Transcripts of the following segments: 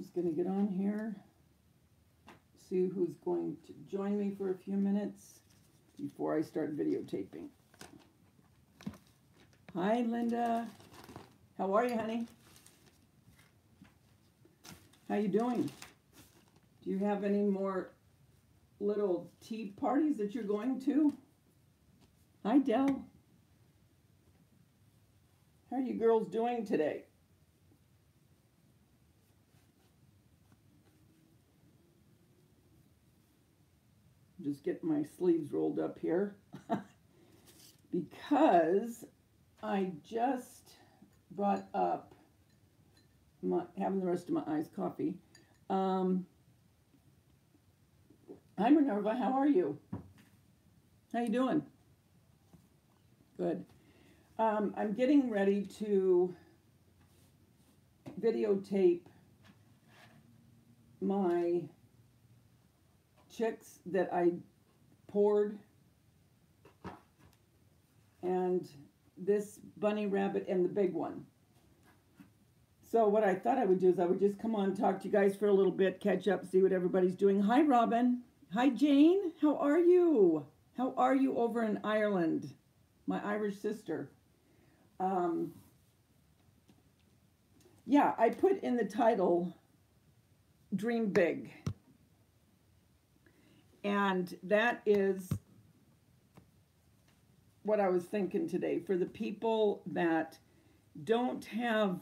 just going to get on here, see who's going to join me for a few minutes before I start videotaping. Hi, Linda. How are you, honey? How you doing? Do you have any more little tea parties that you're going to? Hi, Dell. How are you girls doing today? Just get my sleeves rolled up here because I just brought up having the rest of my iced coffee. Hi, Minerva. How are you? How you doing? Good. I'm getting ready to videotape my chicks that I poured, and this bunny rabbit and the big one. So what I thought I would do is I would just come on, talk to you guys for a little bit, catch up, see what everybody's doing. Hi, Robin. Hi, Jane. How are you? How are you over in Ireland? My Irish sister. Yeah, I put in the title, Dream Big. And that is what I was thinking today. For the people that don't have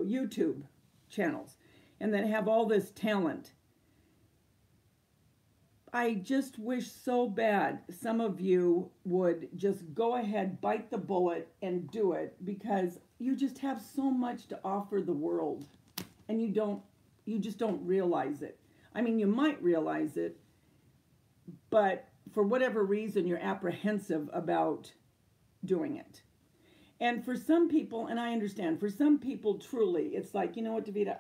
YouTube channels, and that have all this talent. I just wish so bad some of you would just go ahead, bite the bullet, and do it, because you just have so much to offer the world, and you just don't realize it. I mean, you might realize it, but for whatever reason, you're apprehensive about doing it. And for some people, and I understand, for some people, truly, it's like, you know what, Davida,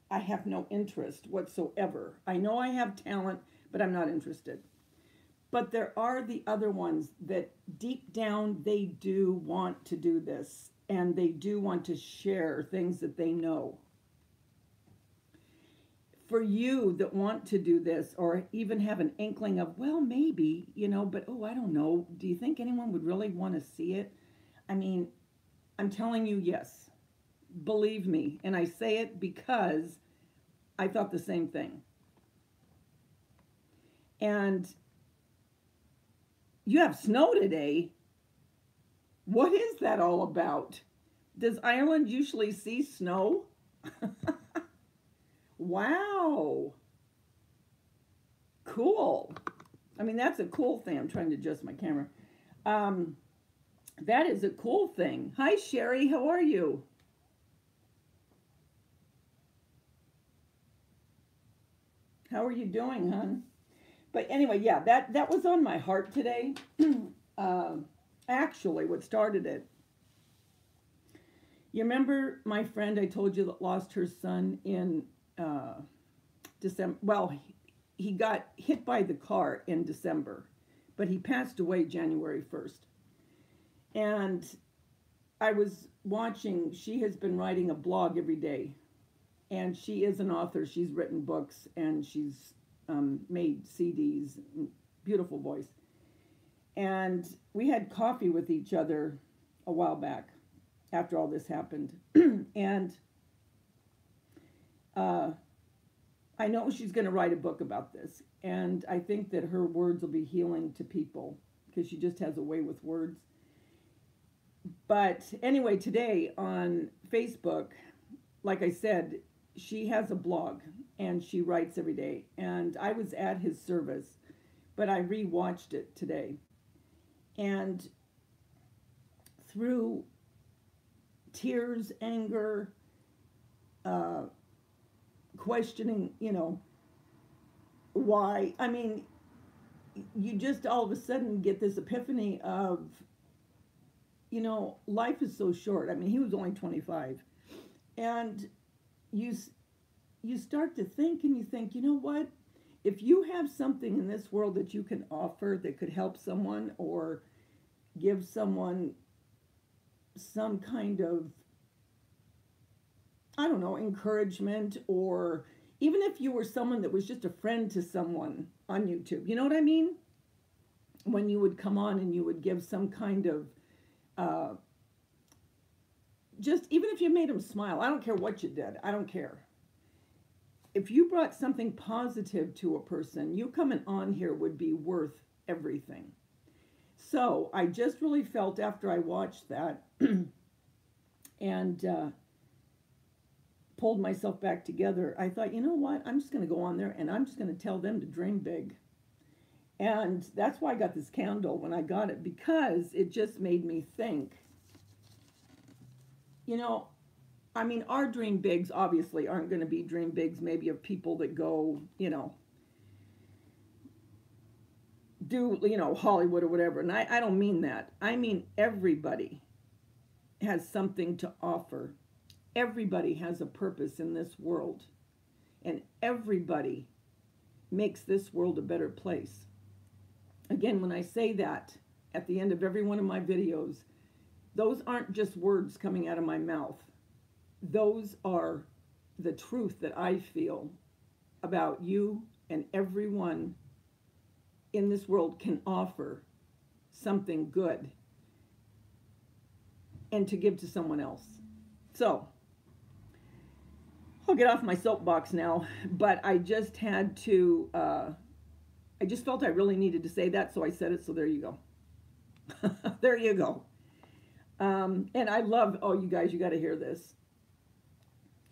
I have no interest whatsoever. I know I have talent, but I'm not interested. But there are the other ones that deep down, they do want to do this, and they do want to share things that they know. For you that want to do this, or even have an inkling of, well, maybe, but oh, I don't know. Do you think anyone would really want to see it? I mean, I'm telling you, yes. Believe me. And I say it because I thought the same thing. And you have snow today. What is that all about? Does Ireland usually see snow? Wow. Cool. I mean, that's a cool thing. I'm trying to adjust my camera. That is a cool thing. Hi, Sherry. How are you? How are you doing, hon? But anyway, yeah, that was on my heart today. Actually, what started it. You remember my friend I told you that lost her son in December? Well, he got hit by the car in December, but he passed away January 1st. And I was watching, she has been writing a blog every day. And she is an author. She's written books, and she's made CDs. Beautiful voice. And we had coffee with each other a while back after all this happened. And I know she's going to write a book about this. And I think that her words will be healing to people, because she just has a way with words. But anyway, today on Facebook, like I said, she has a blog and she writes every day. And I was at his service, but I rewatched it today. And through tears, anger, questioning, why. I mean, you just all of a sudden get this epiphany of, life is so short. I mean, he was only 25. And you start to think, and you think, you know what? If you have something in this world that you can offer that could help someone, or give someone some kind of, I don't know, encouragement, or even if you were someone that was just a friend to someone on YouTube, you know what I mean? When you would come on and you would give some kind of, just even if you made them smile, I don't care what you did, I don't care. If you brought something positive to a person, you coming on here would be worth everything. So I just really felt after I watched that and pulled myself back together, I thought, you know what? I'm just going to go on there and I'm just going to tell them to dream big. And that's why I got this candle when I got it, because it just made me think, you know, I mean, our dream bigs obviously aren't going to be dream bigs maybe of people that go, you know, do, you know, Hollywood or whatever. And I don't mean that. I mean, everybody has something to offer. Everybody has a purpose in this world. And everybody makes this world a better place. Again, when I say that at the end of every one of my videos, those aren't just words coming out of my mouth. Those are the truth that I feel about you, and everyone in this world can offer something good and to give to someone else. So, I'll get off my soapbox now, but I just had to, I just felt I really needed to say that, so I said it, so there you go. There you go. And I love, oh, you guys, you got to hear this.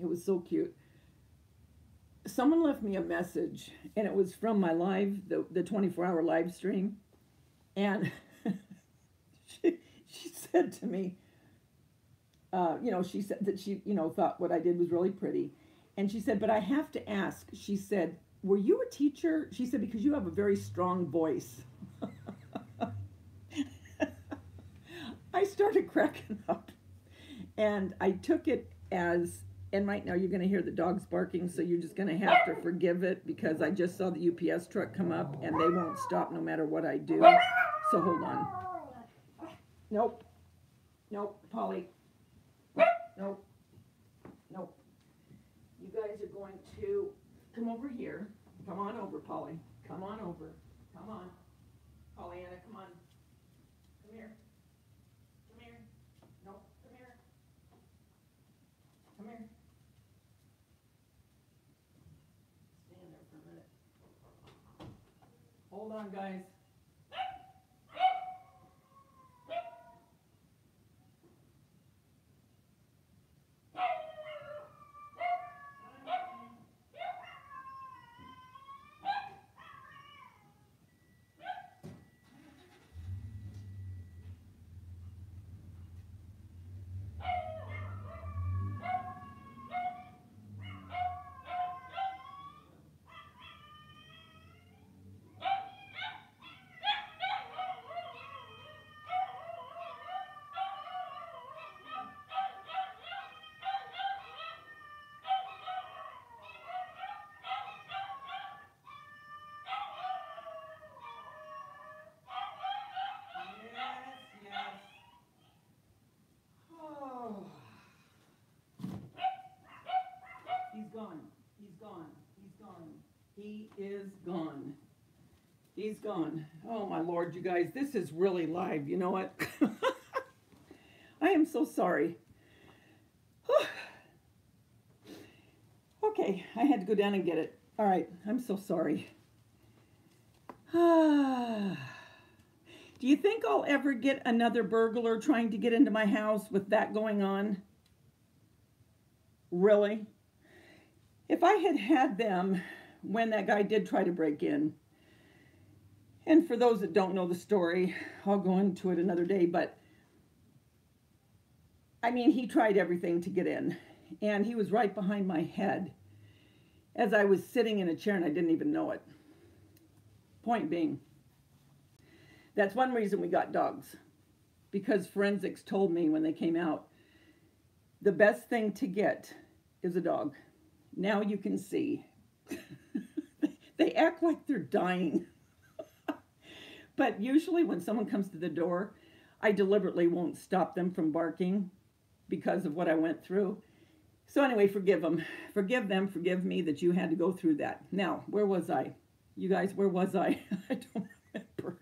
It was so cute. Someone left me a message, and it was from my live, the 24-hour live stream. And she said to me, you know, she said that she, you know, thought what I did was really pretty. And she said, but I have to ask, she said, were you a teacher? She said, because you have a very strong voice. I started cracking up. And I took it as, and right now you're going to hear the dogs barking, so you're just going to have to forgive it, because I just saw the UPS truck come up, and they won't stop no matter what I do. So hold on. Nope. Nope, Polly. Nope. Nope. You guys are going to come over here. Come on over, Polly. Come on over. Come on. Pollyanna, come on. Come here. Come here. Nope, come here. Come here. Stand there for a minute. Hold on, guys. He's gone. He's gone. He's gone. He is gone. He's gone. Oh, my Lord, you guys, this is really live. You know what? I am so sorry. Okay, I had to go down and get it. All right, I'm so sorry. Do you think I'll ever get another burglar trying to get into my house with that going on? Really? If I had had them when that guy did try to break in, and for those that don't know the story, I'll go into it another day, but I mean, he tried everything to get in, and he was right behind my head as I was sitting in a chair and I didn't even know it. Point being, that's one reason we got dogs, because forensics told me when they came out, the best thing to get is a dog. Now you can see. They act like they're dying. But usually when someone comes to the door, I deliberately won't stop them from barking because of what I went through. So anyway, forgive them. Forgive them. Forgive me that you had to go through that. Now, where was I? You guys, where was I? I don't remember.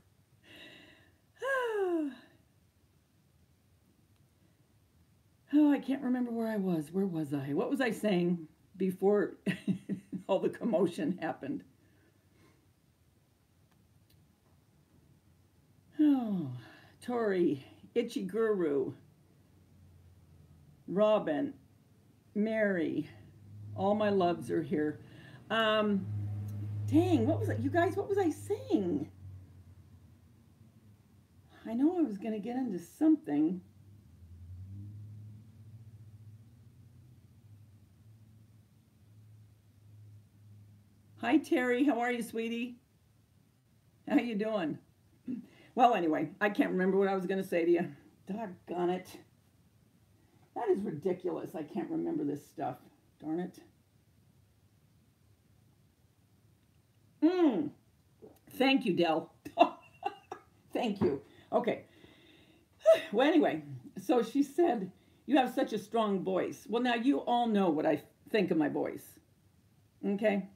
Oh, I can't remember where I was. Where was I? What was I saying before all the commotion happened? Oh, Tori, Itchy Guru, Robin, Mary, all my loves are here. Dang, what was it? You guys, what was I saying? I know I was going to get into something. Hi, Terry. How are you, sweetie? How you doing? Well, anyway, I can't remember what I was going to say to you. Doggone it. That is ridiculous. I can't remember this stuff. Darn it. Thank you, Dell. Thank you. Okay. Well, anyway, so she said, you have such a strong voice. Well, now you all know what I think of my voice. Okay?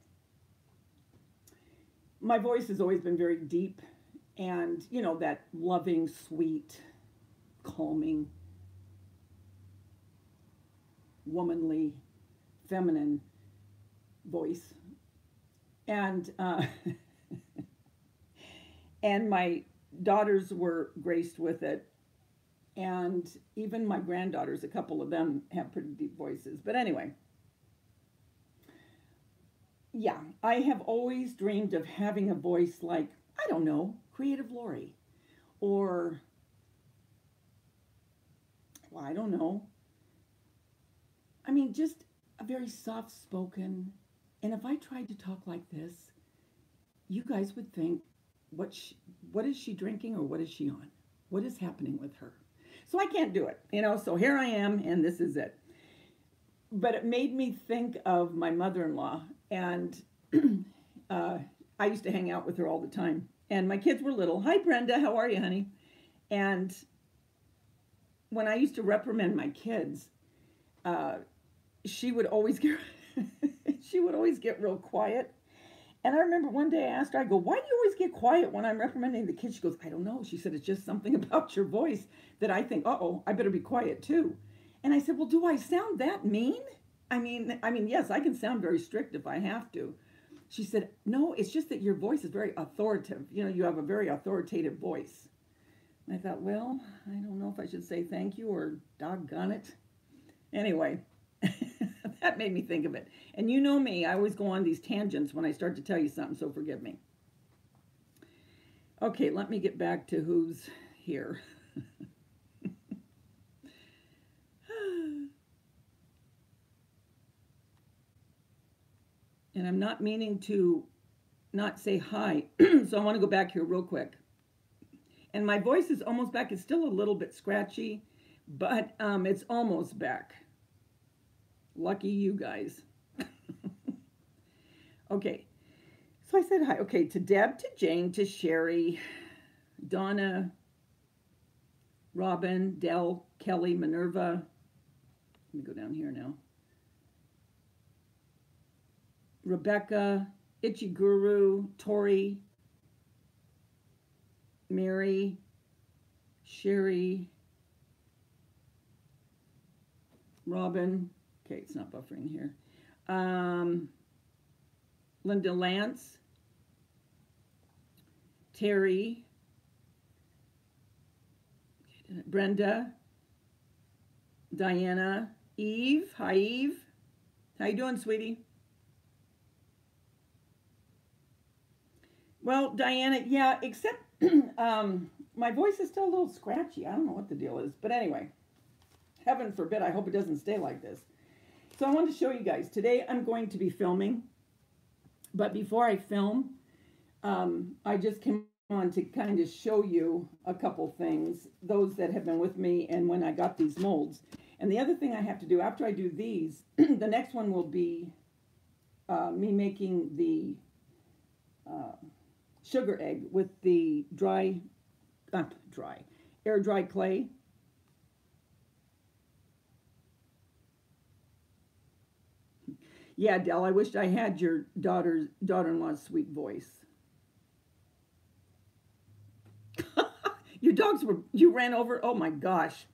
My voice has always been very deep and, you know, that loving, sweet, calming, womanly, feminine voice. And and my daughters were graced with it, and even my granddaughters, a couple of them have pretty deep voices. But anyway, yeah, I have always dreamed of having a voice like, I don't know, Creative Lori, or, well, I don't know. I mean, just a very soft spoken. And if I tried to talk like this, you guys would think, what is she drinking, or what is she on? What is happening with her? So I can't do it, you know, so here I am, and this is it. But it made me think of my mother-in-law, and I used to hang out with her all the time. And my kids were little. Hi, Brenda, how are you, honey? And when I used to reprimand my kids, she would always get she would always get real quiet. And I remember one day I asked her, I go, why do you always get quiet when I'm reprimanding the kids? She goes, I don't know. She said, it's just something about your voice that I think, uh-oh, I better be quiet too. And I said, well, do I sound that mean? I mean, yes, I can sound very strict if I have to. She said, no, it's just that your voice is very authoritative. You know, you have a very authoritative voice. And I thought, well, I don't know if I should say thank you or doggone it. Anyway, that made me think of it. And you know me, I always go on these tangents when I start to tell you something, so forgive me. Okay, let me get back to who's here. And I'm not meaning to not say hi, so I want to go back here real quick. And my voice is almost back. It's still a little bit scratchy, but it's almost back. Lucky you guys. Okay, so I said hi. Okay, to Deb, to Jane, to Sherry, Donna, Robin, Dell, Kelly, Minerva. Let me go down here now. Rebecca, Itchy Guru, Tori, Mary, Sherry, Robin. Okay, it's not buffering here. Linda Lance, Terry, Brenda, Diana, Eve. Hi, Eve. How you doing, sweetie? Well, Diana, yeah, except my voice is still a little scratchy. I don't know what the deal is. But anyway, heaven forbid, I hope it doesn't stay like this. So I wanted to show you guys. Today I'm going to be filming. But before I film, I just came on to kind of show you a couple things, those that have been with me and when I got these molds. And the other thing I have to do after I do these, the next one will be me making the sugar egg with the Air dry clay. Yeah, Dell, I wished I had your daughter-in-law's sweet voice. Your dogs were, you ran over, oh my gosh.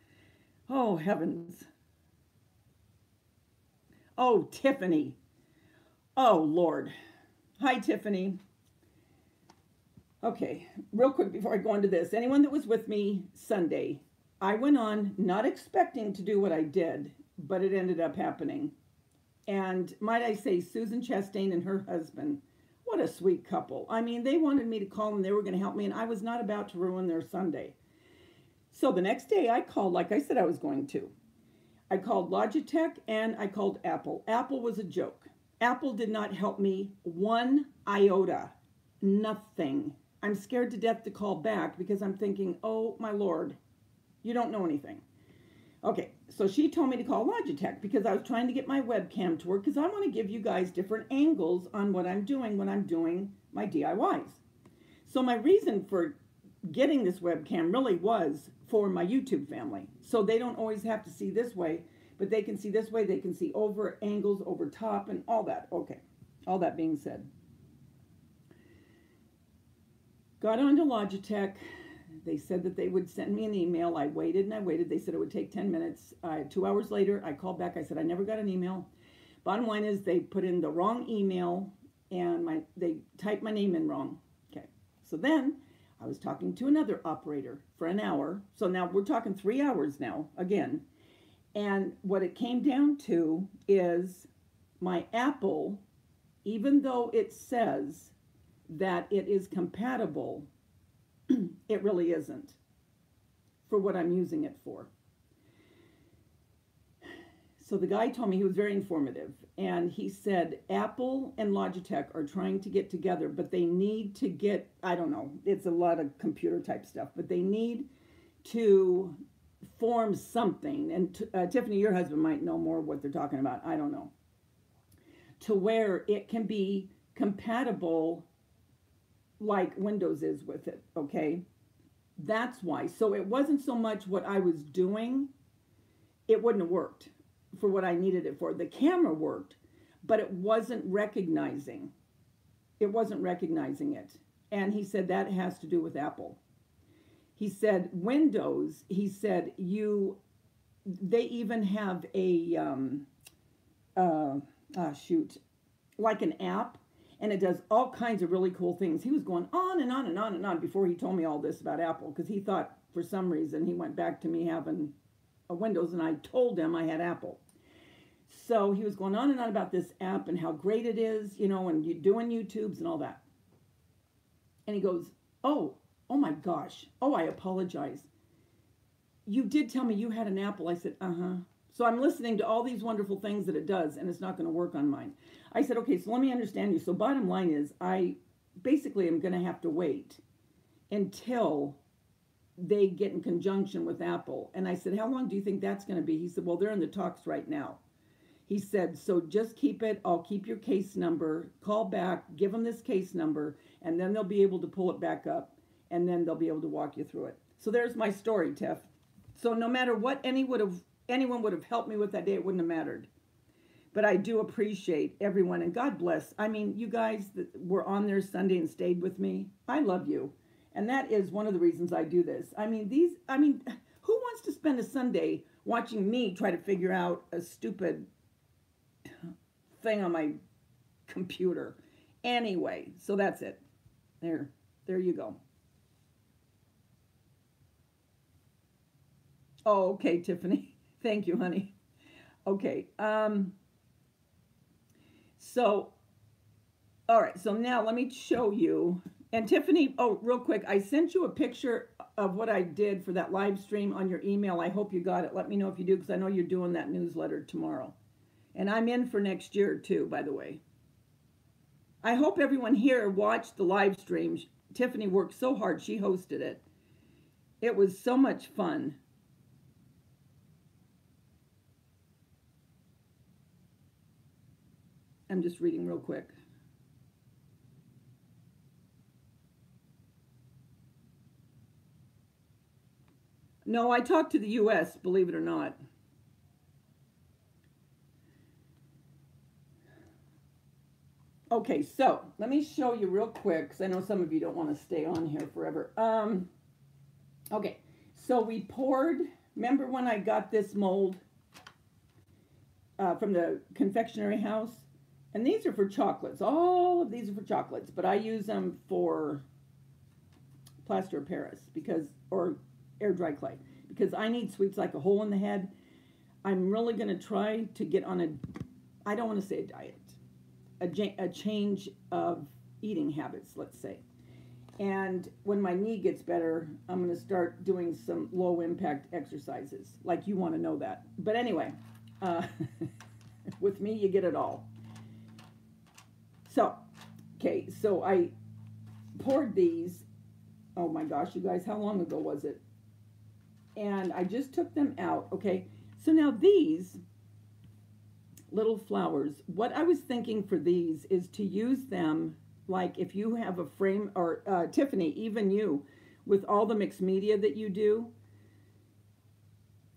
Oh, heavens. Oh, Tiffany. Oh, Lord. Hi, Tiffany. Okay, real quick before I go into this. Anyone that was with me Sunday, I went on not expecting to do what I did, but it ended up happening. And might I say, Susan Chastain and her husband, what a sweet couple. I mean, they wanted me to call them. They were going to help me, and I was not about to ruin their Sunday. So the next day I called, like I said I was going to. I called Logitech and I called Apple. Apple was a joke. Apple did not help me one iota. Nothing. I'm scared to death to call back because I'm thinking, oh my Lord, you don't know anything. Okay, so she told me to call Logitech because I was trying to get my webcam to work because I want to give you guys different angles on what I'm doing when I'm doing my DIYs. So my reason for getting this webcam really was for my YouTube family. So they don't always have to see this way, but they can see this way. They can see over angles, over top, and all that. Okay, all that being said. Got onto Logitech. They said that they would send me an email. I waited and I waited. They said it would take 10 minutes. 2 hours later, I called back. I said, I never got an email. Bottom line is they put in the wrong email and they typed my name in wrong. Okay. So then I was talking to another operator for an hour. So now we're talking 3 hours now again. And what it came down to is my Apple, even though it says that it is compatible, it really isn't for what I'm using it for. So the guy told me, he was very informative, and he said Apple and Logitech are trying to get together, but they need to get, I don't know, it's a lot of computer type stuff, but they need to form something. And Tiffany, your husband might know more what they're talking about. I don't know. To where it can be compatible like Windows is with it, okay? That's why. So it wasn't so much what I was doing. It wouldn't have worked for what I needed it for. The camera worked, but it wasn't recognizing. It wasn't recognizing it. And he said that has to do with Apple. He said Windows, he said they even have a, like an app, and it does all kinds of really cool things. He was going on and on and on and on before he told me all this about Apple, because he thought for some reason he went back to me having a Windows, and I told him I had Apple. So he was going on and on about this app and how great it is, you know, and you doing YouTubes and all that. And he goes, oh my gosh. Oh, I apologize. You did tell me you had an Apple. I said, uh-huh. So I'm listening to all these wonderful things that it does, and it's not going to work on mine. I said, okay, so let me understand you. So bottom line is, I basically am going to have to wait until they get in conjunction with Apple. And I said, how long do you think that's going to be? He said, well, they're in the talks right now. He said, so just keep it. I'll keep your case number. Call back, give them this case number, and then they'll be able to pull it back up, and then they'll be able to walk you through it. So there's my story, Tiff. So no matter what anyone would have helped me with that day, it wouldn't have mattered. But I do appreciate everyone, and God bless. I mean, you guys that were on there Sunday and stayed with me, I love you. And that is one of the reasons I do this. I mean, who wants to spend a Sunday watching me try to figure out a stupid thing on my computer? Anyway, so that's it. There you go. Oh, okay, Tiffany. Thank you, honey. Okay. So, all right. So now let me show you. And Tiffany, oh, real quick, I sent you a picture of what I did for that live stream on your email. I hope you got it. Let me know if you do, because I know you're doing that newsletter tomorrow. And I'm in for next year, too, by the way. I hope everyone here watched the live stream. Tiffany worked so hard. She hosted it. It was so much fun. I'm just reading real quick. No, I talk to the US, believe it or not. Okay, so let me show you real quick, because I know some of you don't want to stay on here forever. Okay, so we poured, remember when I got this mold from the confectionery house? And these are for chocolates. All of these are for chocolates, but I use them for plaster of Paris because, or air dry clay, because I need sweets like a hole in the head. I'm really going to try to get on a, I don't want to say a diet, a change of eating habits, let's say. And when my knee gets better, I'm going to start doing some low impact exercises. Like, you want to know that. But anyway, with me, you get it all. So, okay, so I poured these. Oh my gosh, you guys, how long ago was it? And I just took them out, okay? So now these little flowers, what I was thinking for these is to use them like if you have a frame, or Tiffany, even you, with all the mixed media that you do,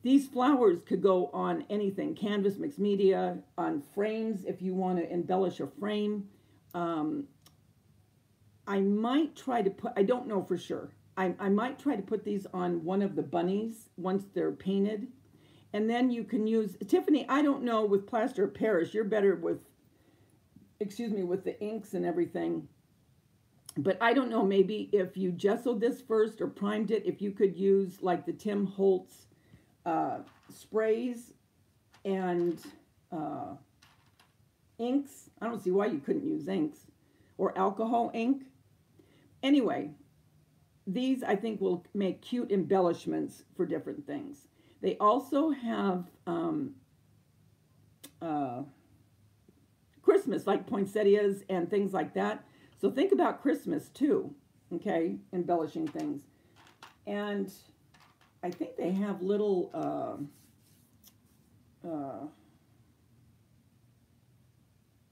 these flowers could go on anything, canvas, mixed media, on frames if you want to embellish a frame. I might try to put, I don't know for sure, I might try to put these on one of the bunnies once they're painted. And then you can use, Tiffany, I don't know with plaster of Paris, you're better with, excuse me, with the inks and everything. But I don't know, maybe if you gessoed this first or primed it, if you could use like the Tim Holtz sprays and inks. I don't see why you couldn't use inks or alcohol ink. Anyway, these I think will make cute embellishments for different things. They also have Christmas, like poinsettias and things like that. So think about Christmas too, okay, embellishing things. And I think they have little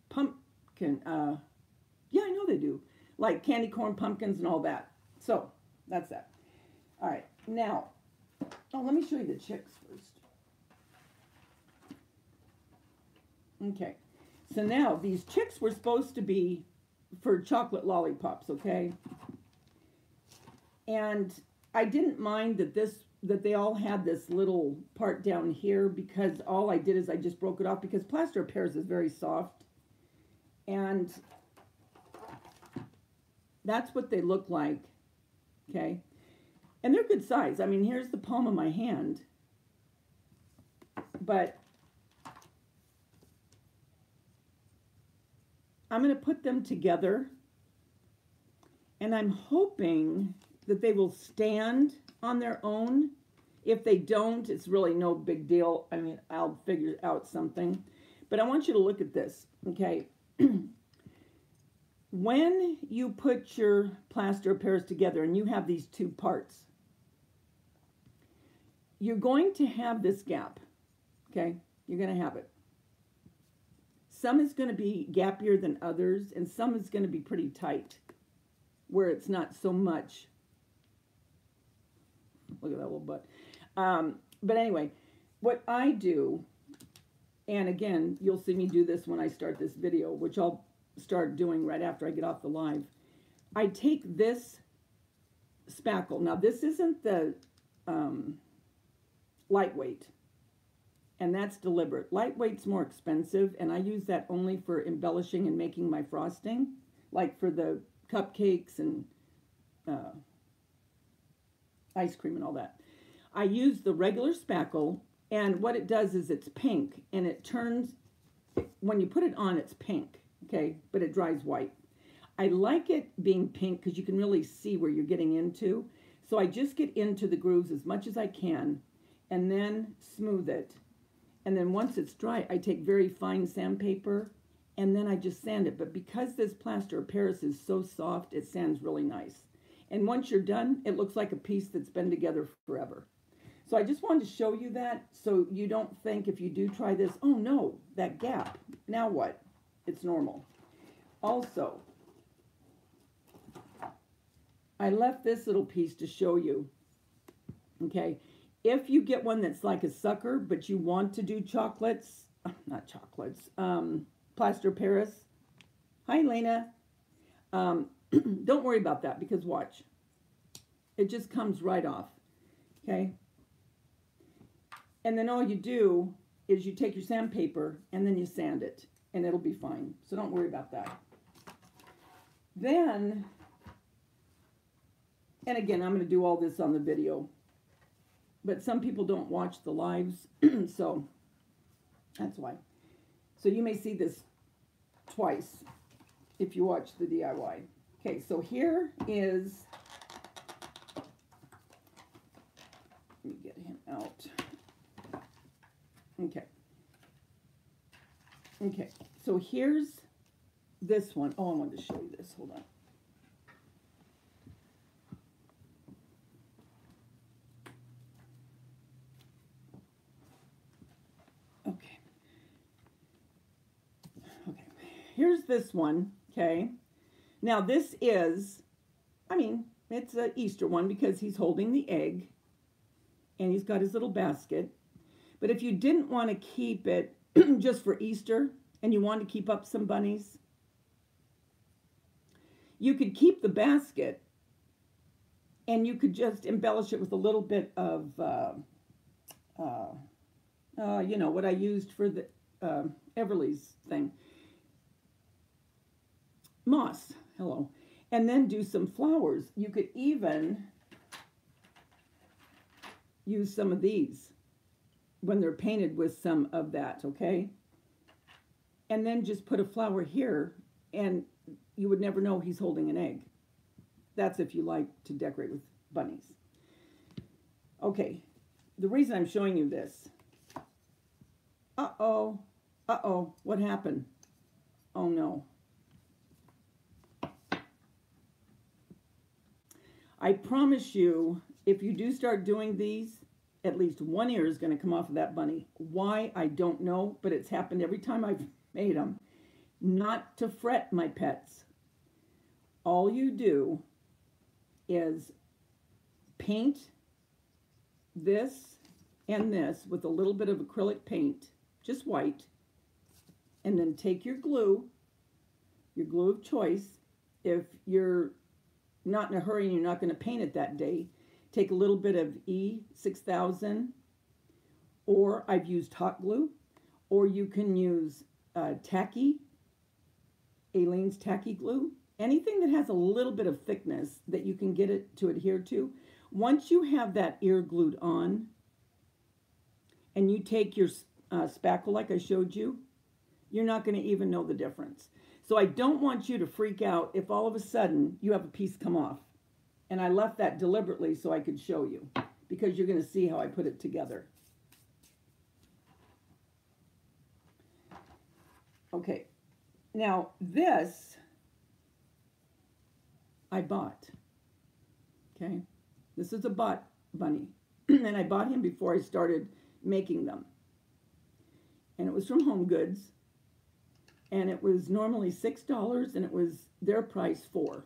pumpkin, yeah, I know they do, like candy corn pumpkins and all that. So that's that. All right, now, oh, let me show you the chicks first. Okay, so now these chicks were supposed to be for chocolate lollipops, okay? And I didn't mind that they all had this little part down here, because all I did is I just broke it off, because plaster of Paris is very soft. And that's what they look like, okay? And they're good size. I mean, here's the palm of my hand. But I'm going to put them together, and I'm hoping that they will stand on their own. If they don't, it's really no big deal. I mean, I'll figure out something. But I want you to look at this, okay? When you put your plaster of Paris together and you have these two parts, you're going to have this gap, okay? You're going to have it. Some is going to be gappier than others, and some is going to be pretty tight, where it's not so much. Look at that little butt. But anyway, what I do, and again, you'll see me do this when I start this video, which I'll start doing right after I get off the live. I take this spackle. Now, this isn't the lightweight, and that's deliberate. Lightweight's more expensive, and I use that only for embellishing and making my frosting, like for the cupcakes and ice cream and all that. I use the regular spackle, and what it does is it's pink, and it turns, when you put it on, it's pink, okay, but it dries white. I like it being pink because you can really see where you're getting into. So I just get into the grooves as much as I can, and then smooth it. And then once it's dry, I take very fine sandpaper, and then I just sand it. But because this plaster of Paris is so soft, it sands really nice. And once you're done, it looks like a piece that's been together forever. So I just wanted to show you that, so you don't think if you do try this, oh no, that gap, now what? It's normal. Also, I left this little piece to show you, okay? If you get one that's like a sucker, but you want to do chocolates, not chocolates, plaster Paris. Hi, Lena. Don't worry about that because watch. It just comes right off. Okay. And then all you do is you take your sandpaper and then you sand it and it'll be fine. So don't worry about that. Then, and again, I'm going to do all this on the video, but some people don't watch the lives, so that's why. So you may see this twice if you watch the DIY. Okay, so here is, let me get him out. Okay. Okay, so here's this one. Oh, I wanted to show you this. Hold on. Okay. Okay. Here's this one. Okay. Now this is, I mean, it's an Easter one because he's holding the egg and he's got his little basket. But if you didn't want to keep it just for Easter and you want to keep up some bunnies, you could keep the basket and you could just embellish it with a little bit of, you know, what I used for the Everly's thing. Moss, hello. And then do some flowers. You could even use some of these when they're painted with some of that, okay? And then just put a flower here and you would never know he's holding an egg. That's if you like to decorate with bunnies. Okay, the reason I'm showing you this. Uh-oh, what happened? Oh no. I promise you, if you do start doing these, at least one ear is going to come off of that bunny. Why, I don't know, but it's happened every time I've made them. Not to fret, my pets. All you do is paint this and this with a little bit of acrylic paint, just white, and then take your glue of choice. If you're not in a hurry and you're not going to paint it that day, take a little bit of E6000, or I've used hot glue, or you can use tacky, Aleene's tacky glue, anything that has a little bit of thickness that you can get it to adhere to. Once you have that ear glued on, and you take your spackle like I showed you, you're not going to even know the difference. So I don't want you to freak out if all of a sudden you have a piece come off. And I left that deliberately so I could show you, because you're going to see how I put it together. Okay, now this I bought. Okay, this is a bought bunny. And I bought him before I started making them. And it was from Home Goods. And it was normally $6 and it was their price $4.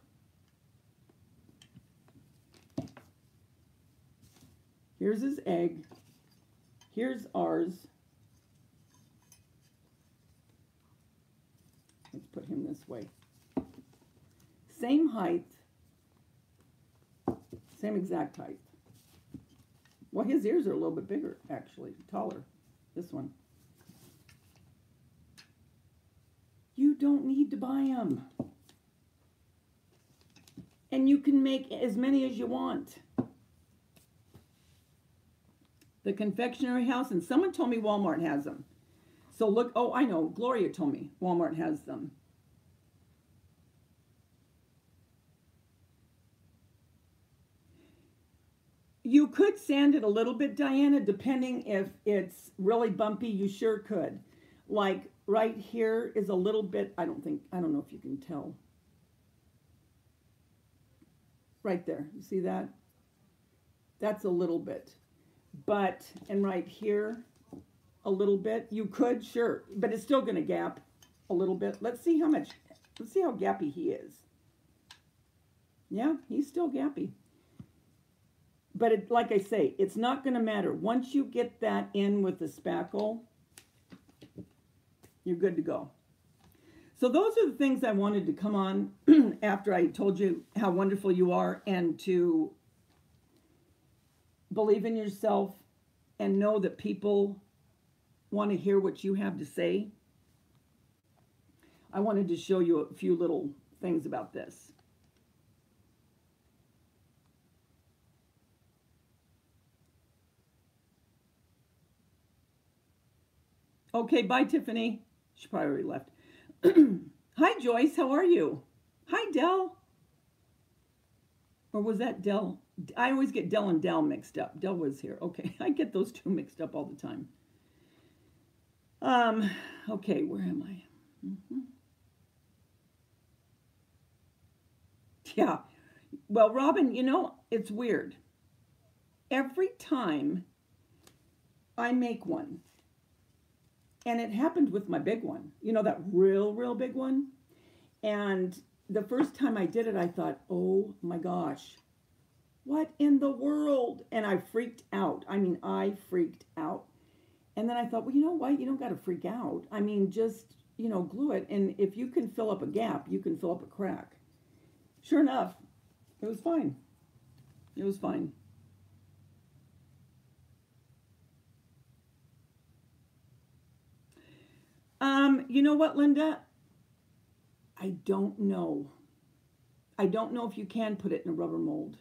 Here's his egg. Here's ours. Let's put him this way. Same height. Same exact height. Well, his ears are a little bit bigger, actually. Taller. This one. You don't need to buy them. And you can make as many as you want. The confectionery house, and someone told me Walmart has them. So look, oh, I know, Gloria told me Walmart has them. You could sand it a little bit, Diana, depending if it's really bumpy, you sure could. Like right here is a little bit, I don't know if you can tell. Right there, you see that? That's a little bit. But, and right here, a little bit. You could, sure, but it's still going to gap a little bit. Let's see how gappy he is. Yeah, he's still gappy. But it, like I say, it's not going to matter. Once you get that in with the spackle, you're good to go. So those are the things I wanted to come on after I told you how wonderful you are, and to believe in yourself and know that people want to hear what you have to say. I wanted to show you a few little things about this. Okay, bye, Tiffany. She probably already left. Hi, Joyce. How are you? Hi, Dell. Or was that Dell? I always get Dell and Dell mixed up. Dell was here. Okay, I get those two mixed up all the time. Okay, where am I? Yeah. Well, Robin, you know, it's weird. Every time I make one, and it happened with my big one, you know, that real big one. And the first time I did it, I thought, oh my gosh, what in the world? And I freaked out. I mean, I freaked out. And then I thought, well, you know what? You don't got to freak out. I mean, just, you know, glue it. And if you can fill up a gap, you can fill up a crack. Sure enough, it was fine. It was fine. You know what, Linda? I don't know. I don't know if you can put it in a rubber mold.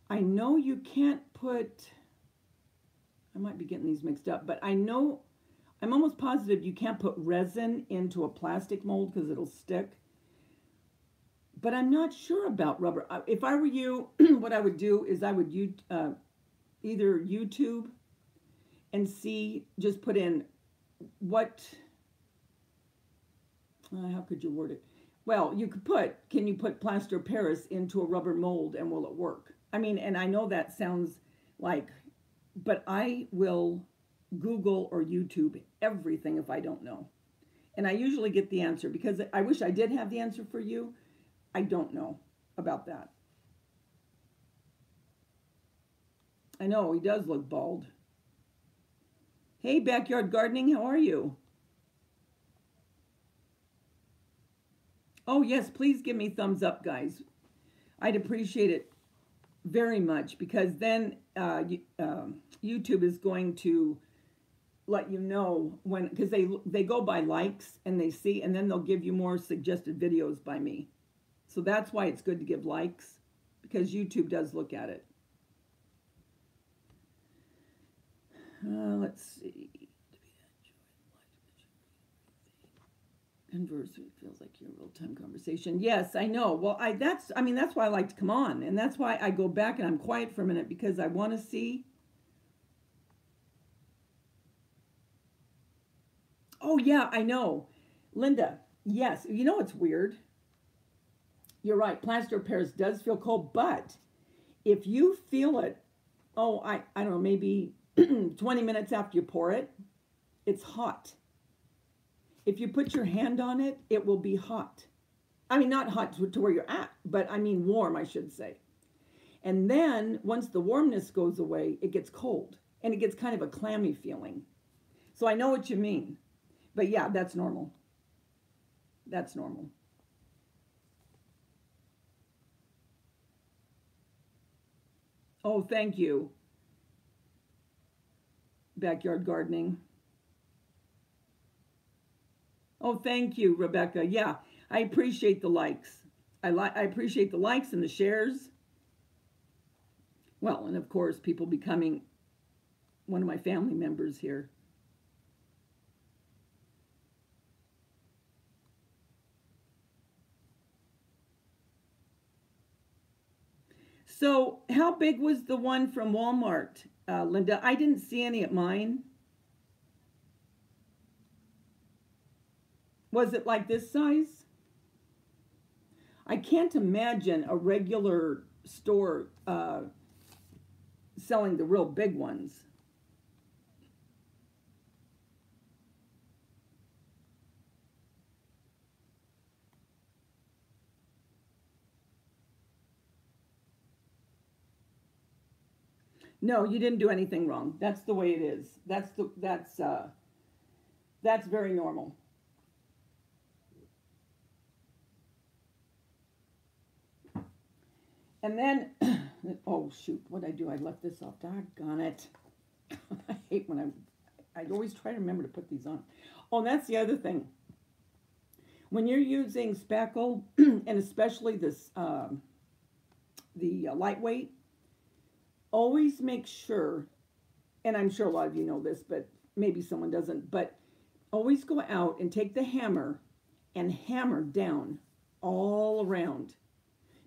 I know you can't put, I might be getting these mixed up, but I know, I'm almost positive you can't put resin into a plastic mold because it'll stick. But I'm not sure about rubber. If I were you, what I would do is I would either YouTube and see, just put in what, how could you word it? Well, you could put, can you put plaster of Paris into a rubber mold and will it work? I mean, and I know that sounds like, but I will Google or YouTube everything if I don't know. And I usually get the answer, because I wish I did have the answer for you. I don't know about that. I know, he does look bald. Hey, Backyard Gardening, how are you? Oh, yes, please give me thumbs up, guys. I'd appreciate it very much, because then YouTube is going to let you know when, because they go by likes and they see, and then they'll give you more suggested videos by me. So that's why it's good to give likes, because YouTube does look at it. Let's see. Converse, it feels like your real-time conversation. Yes, I know. Well, that's why I like to come on, and that's why I go back and I'm quiet for a minute, because I want to see. Oh yeah, I know, Linda. Yes, you know it's weird. You're right. Plaster of Paris does feel cold, but if you feel it, oh, I don't know, maybe 20 minutes after you pour it, it's hot. If you put your hand on it, it will be hot. I mean, not hot to where you're at, but I mean warm, I should say. And then once the warmness goes away, it gets cold, and it gets kind of a clammy feeling. So I know what you mean. But yeah, that's normal. That's normal. Oh, thank you. Backyard Gardening. Oh, thank you, Rebecca. Yeah, I appreciate the likes. I appreciate the likes and the shares. Well, and of course, people becoming one of my family members here. So how big was the one from Walmart, Linda? I didn't see any at mine. Was it like this size? I can't imagine a regular store selling the real big ones. No, you didn't do anything wrong. That's the way it is. That's very normal. And then, oh shoot, what did I do? I left this off. Doggone it. I hate when I always try to remember to put these on. Oh, that's the other thing. When you're using spackle, and especially this, the lightweight, always make sure, and I'm sure a lot of you know this, but maybe someone doesn't, but always go out and take the hammer and hammer down all around.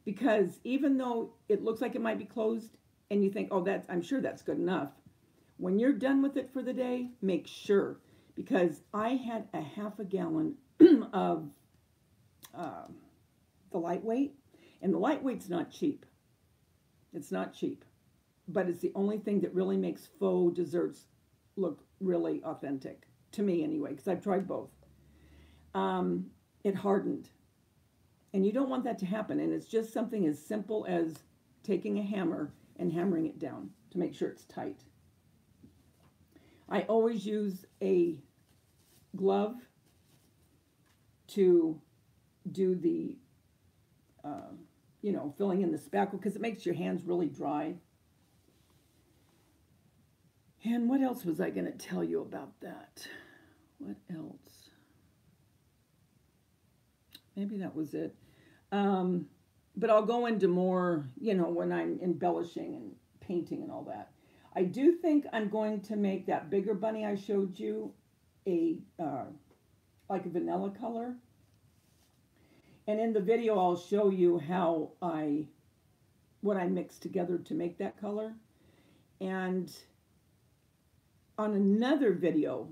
Because even though it looks like it might be closed and you think, oh, I'm sure that's good enough. When you're done with it for the day, make sure. Because I had a half a gallon of the lightweight. And the lightweight's not cheap. It's not cheap. But it's the only thing that really makes faux desserts look really authentic. To me anyway, because I've tried both. It hardened. And you don't want that to happen. And it's just something as simple as taking a hammer and hammering it down to make sure it's tight. I always use a glove to do the, filling in the spackle because it makes your hands really dry. And what else was I going to tell you about that? What else? Maybe that was it. But I'll go into more, when I'm embellishing and painting and all that. I do think I'm going to make that bigger bunny I showed you like a vanilla color. And in the video, I'll show you how what I mixed together to make that color. And on another video,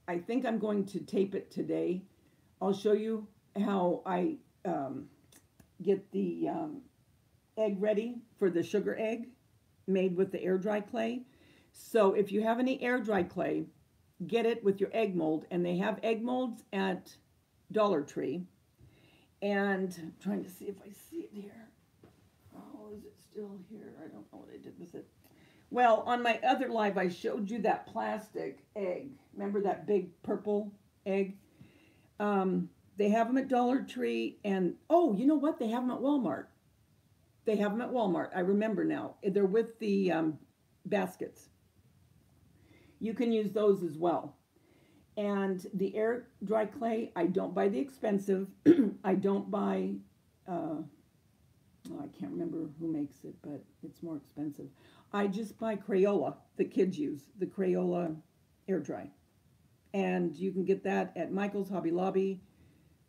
I think I'm going to tape it today. I'll show you how I get the egg ready for the sugar egg made with the air dry clay. So if you have any air dry clay, get it with your egg mold. And they have egg molds at Dollar Tree. And I'm trying to see if I see it here. Oh, is it still here? I don't know what I did with it. Well, on my other live, I showed you that plastic egg. Remember that big purple egg? They have them at Dollar Tree, and oh, you know what? They have them at Walmart. They have them at Walmart. I remember now. They're with the baskets. You can use those as well. And the air dry clay, I don't buy the expensive. I don't buy, I can't remember who makes it, but it's more expensive. I just buy Crayola, the kids use, the Crayola air dry. And you can get that at Michael's, Hobby Lobby.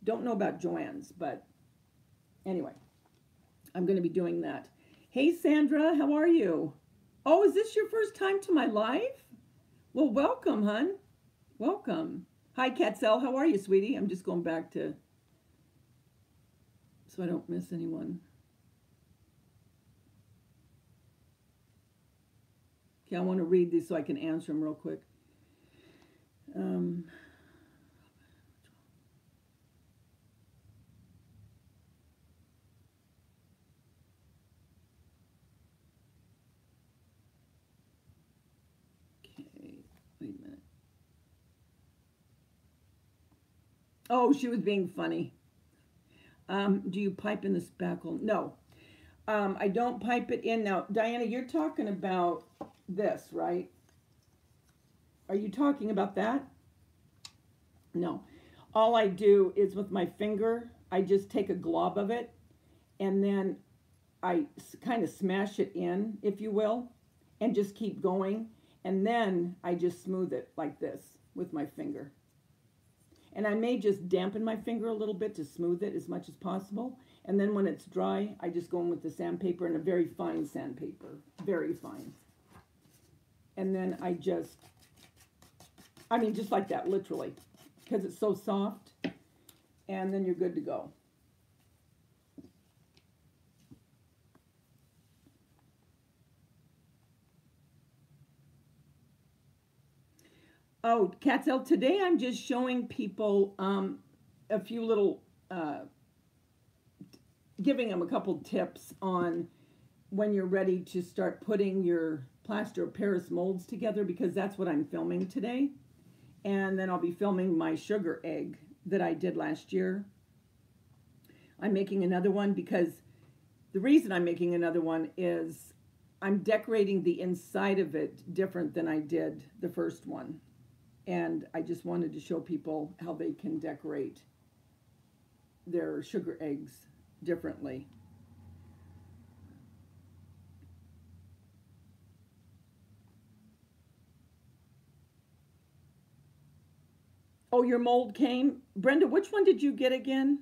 Don't know about Joann's, but anyway, I'm going to be doing that. Hey, Sandra, how are you? Oh, is this your first time to my live? Well, welcome, hon. Welcome. Hi, Katzel. How are you, sweetie? I'm just going back to, so I don't miss anyone. Okay, I want to read these so I can answer them real quick. Wait a minute. Oh, she was being funny. Do you pipe in the spackle? No. I don't pipe it in. Now, Diana, you're talking about this, right? Are you talking about that? No. All I do is with my finger, I just take a glob of it, and then I kind of smash it in, if you will, and just keep going. And then I just smooth it like this with my finger. And I may just dampen my finger a little bit to smooth it as much as possible. And then when it's dry, I just go in with the sandpaper, and a very fine sandpaper, very fine. And then I just like that, literally, because it's so soft. And then you're good to go. Oh, Katzel, today I'm just showing people a few little, giving them a couple tips on when you're ready to start putting your plaster of Paris molds together, because that's what I'm filming today. And then I'll be filming my sugar egg that I did last year. I'm making another one because the reason I'm making another one is I'm decorating the inside of it different than I did the first one. And I just wanted to show people how they can decorate their sugar eggs differently. Oh, your mold came? Brenda, which one did you get again?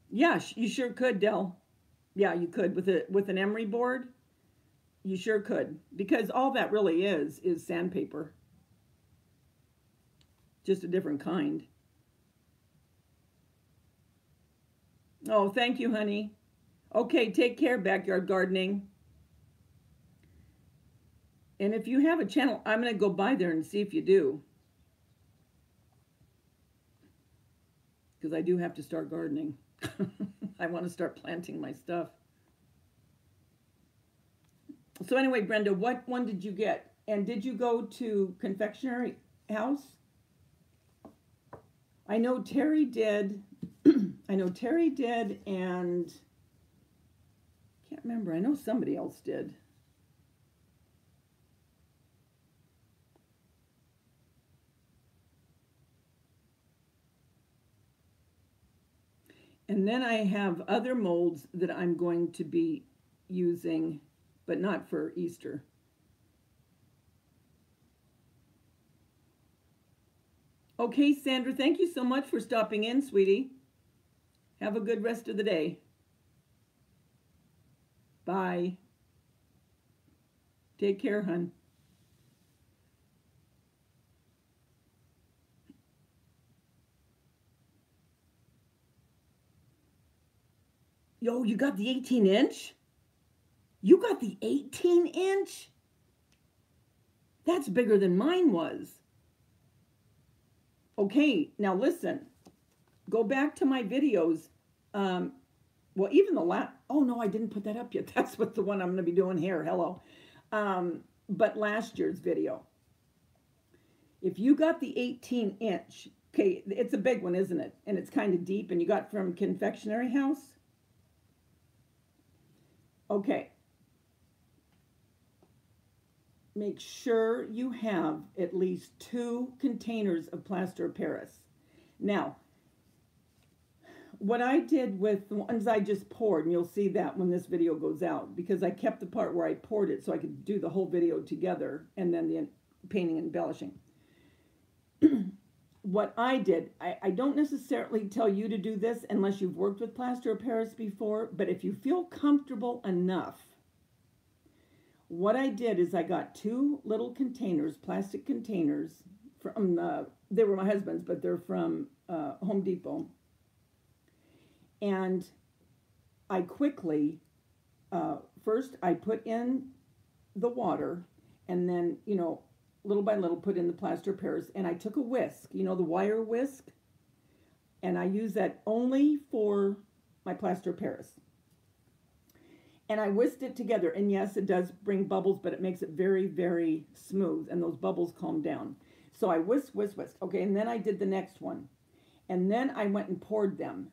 Yeah, you sure could, Del. Yeah, you could with an emery board. You sure could, because all that really is sandpaper, just a different kind. Oh, thank you, honey. Okay, take care, Backyard Gardening. And if you have a channel, I'm going to go by there and see if you do. Because I do have to start gardening. I want to start planting my stuff. So anyway, Brenda, what one did you get? And did you go to Confectionery House? I know Terry did. I know Terry did, and can't remember. I know somebody else did. And then I have other molds that I'm going to be using, but not for Easter. Okay, Sandra, thank you so much for stopping in, sweetie. Have a good rest of the day. Bye. Take care, hon. Yo, you got the 18-inch? You got the 18-inch? That's bigger than mine was. Okay, now listen. Go back to my videos. Well, even the last... Oh, no, I didn't put that up yet. That's what the one I'm going to be doing here. Hello. But last year's video. If you got the 18-inch... Okay, it's a big one, isn't it? And it's kind of deep. And you got from Confectionery House. Okay. Make sure you have at least 2 containers of plaster of Paris. Now, what I did with the ones I just poured, and you'll see that when this video goes out, because I kept the part where I poured it so I could do the whole video together, and then the painting and embellishing. What I did, I don't necessarily tell you to do this unless you've worked with plaster of Paris before, but if you feel comfortable enough, what I did is I got 2 little containers, plastic containers, from, they were my husband's, but they're from Home Depot. And I quickly, first I put in the water, and then, you know, little by little put in the plaster of Paris, and I took a whisk, you know, the wire whisk, and I use that only for my plaster of Paris. And I whisked it together, and yes, it does bring bubbles, but it makes it very, very smooth, and those bubbles calm down. So I whisked, okay, and then I did the next one. And then I went and poured them.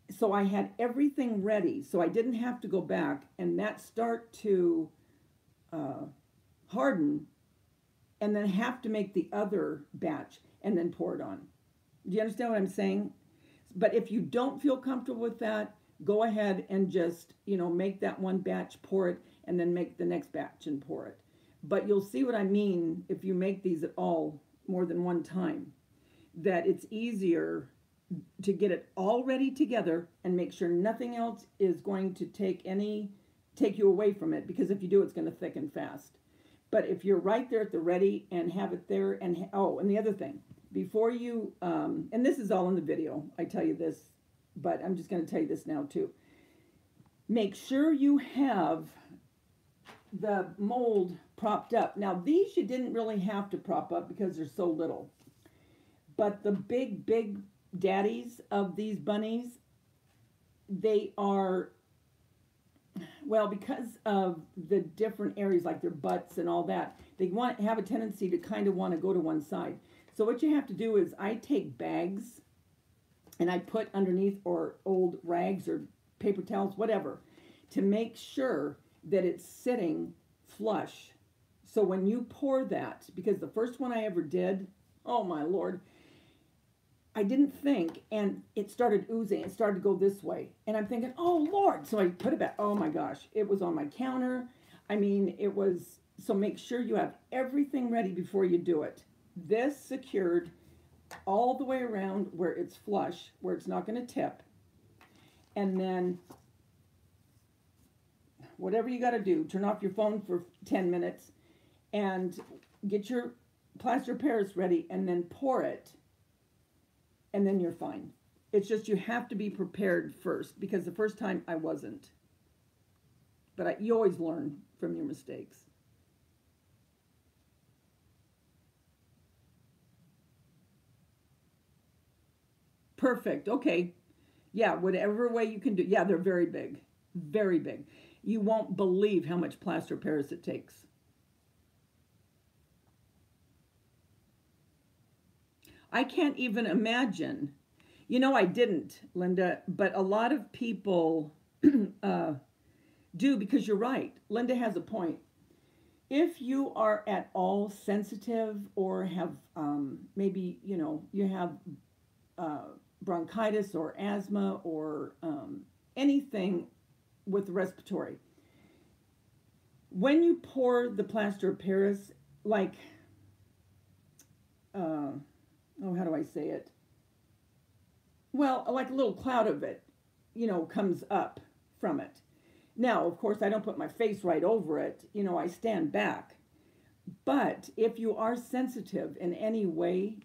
So I had everything ready, so I didn't have to go back and that start to harden, and then have to make the other batch and then pour it on. Do you understand what I'm saying? But if you don't feel comfortable with that, go ahead and just, you know, make that one batch, pour it, and then make the next batch and pour it. But you'll see what I mean if you make these at all more than one time, that it's easier to get it all ready together and make sure nothing else is going to take you away from it, because if you do, it's going to thicken fast. But if you're right there at the ready and have it there, and and the other thing, before you, and this is all in the video, I tell you this, but I'm just going to tell you this now too. Make sure you have the mold propped up. Now these you didn't really have to prop up because they're so little. But the big daddies of these bunnies, they are, well, because of the different areas like their butts and all that, they want have a tendency to kind of want to go to one side. So what you have to do is I take bags and I put underneath, or old rags or paper towels, whatever, to make sure that it's sitting flush. So when you pour that, because the first one I ever did, oh my Lord, I didn't think, and it started oozing. It started to go this way. And I'm thinking, oh Lord. So I put it back. Oh my gosh. It was on my counter. I mean, it was, so make sure you have everything ready before you do it. This secured all the way around where it's flush, where it's not going to tip. And then whatever you got to do, turn off your phone for 10 minutes and get your plaster Paris ready and then pour it. And then you're fine. It's just you have to be prepared first, because the first time I wasn't. But you always learn from your mistakes. Perfect. Okay. Yeah, whatever way you can do. Yeah, they're very big. Very big. You won't believe how much plaster Paris it takes. I can't even imagine. You know, I didn't, Linda, but a lot of people do, because you're right. Linda has a point. If you are at all sensitive or have maybe, you know, you have bronchitis or asthma or anything with respiratory, when you pour the plaster of Paris, like, oh, how do I say it? Well, like a little cloud of it, you know, comes up from it. Now, of course, I don't put my face right over it. You know, I stand back. But if you are sensitive in any way,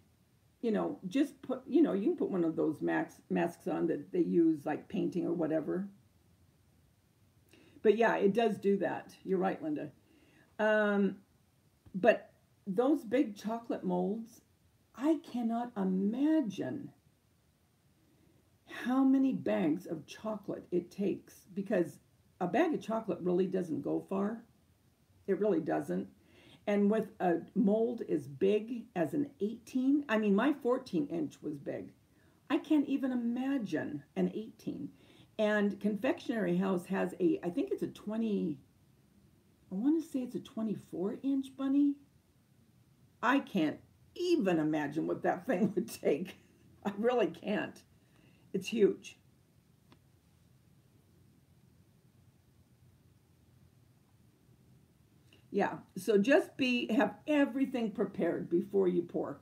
you know, just put, you know, you can put one of those masks on that they use like painting or whatever. But yeah, it does do that. You're right, Linda. But those big chocolate molds, I cannot imagine how many bags of chocolate it takes, because a bag of chocolate really doesn't go far. It really doesn't. And with a mold as big as an 18, I mean, my 14-inch was big. I can't even imagine an 18. And Confectionery House has a, I think it's a 20, I want to say it's a 24-inch bunny. I can't even imagine what that thing would take. I really can't. It's huge. Yeah, so just have everything prepared before you pour,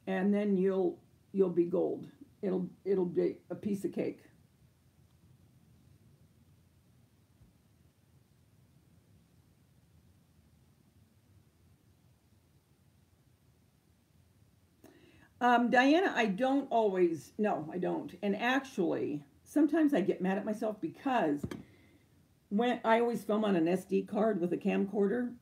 and then you'll be gold. It'll be a piece of cake. Diana, I don't always. No, I don't. And actually, sometimes I get mad at myself because when I always film on an SD card with a camcorder,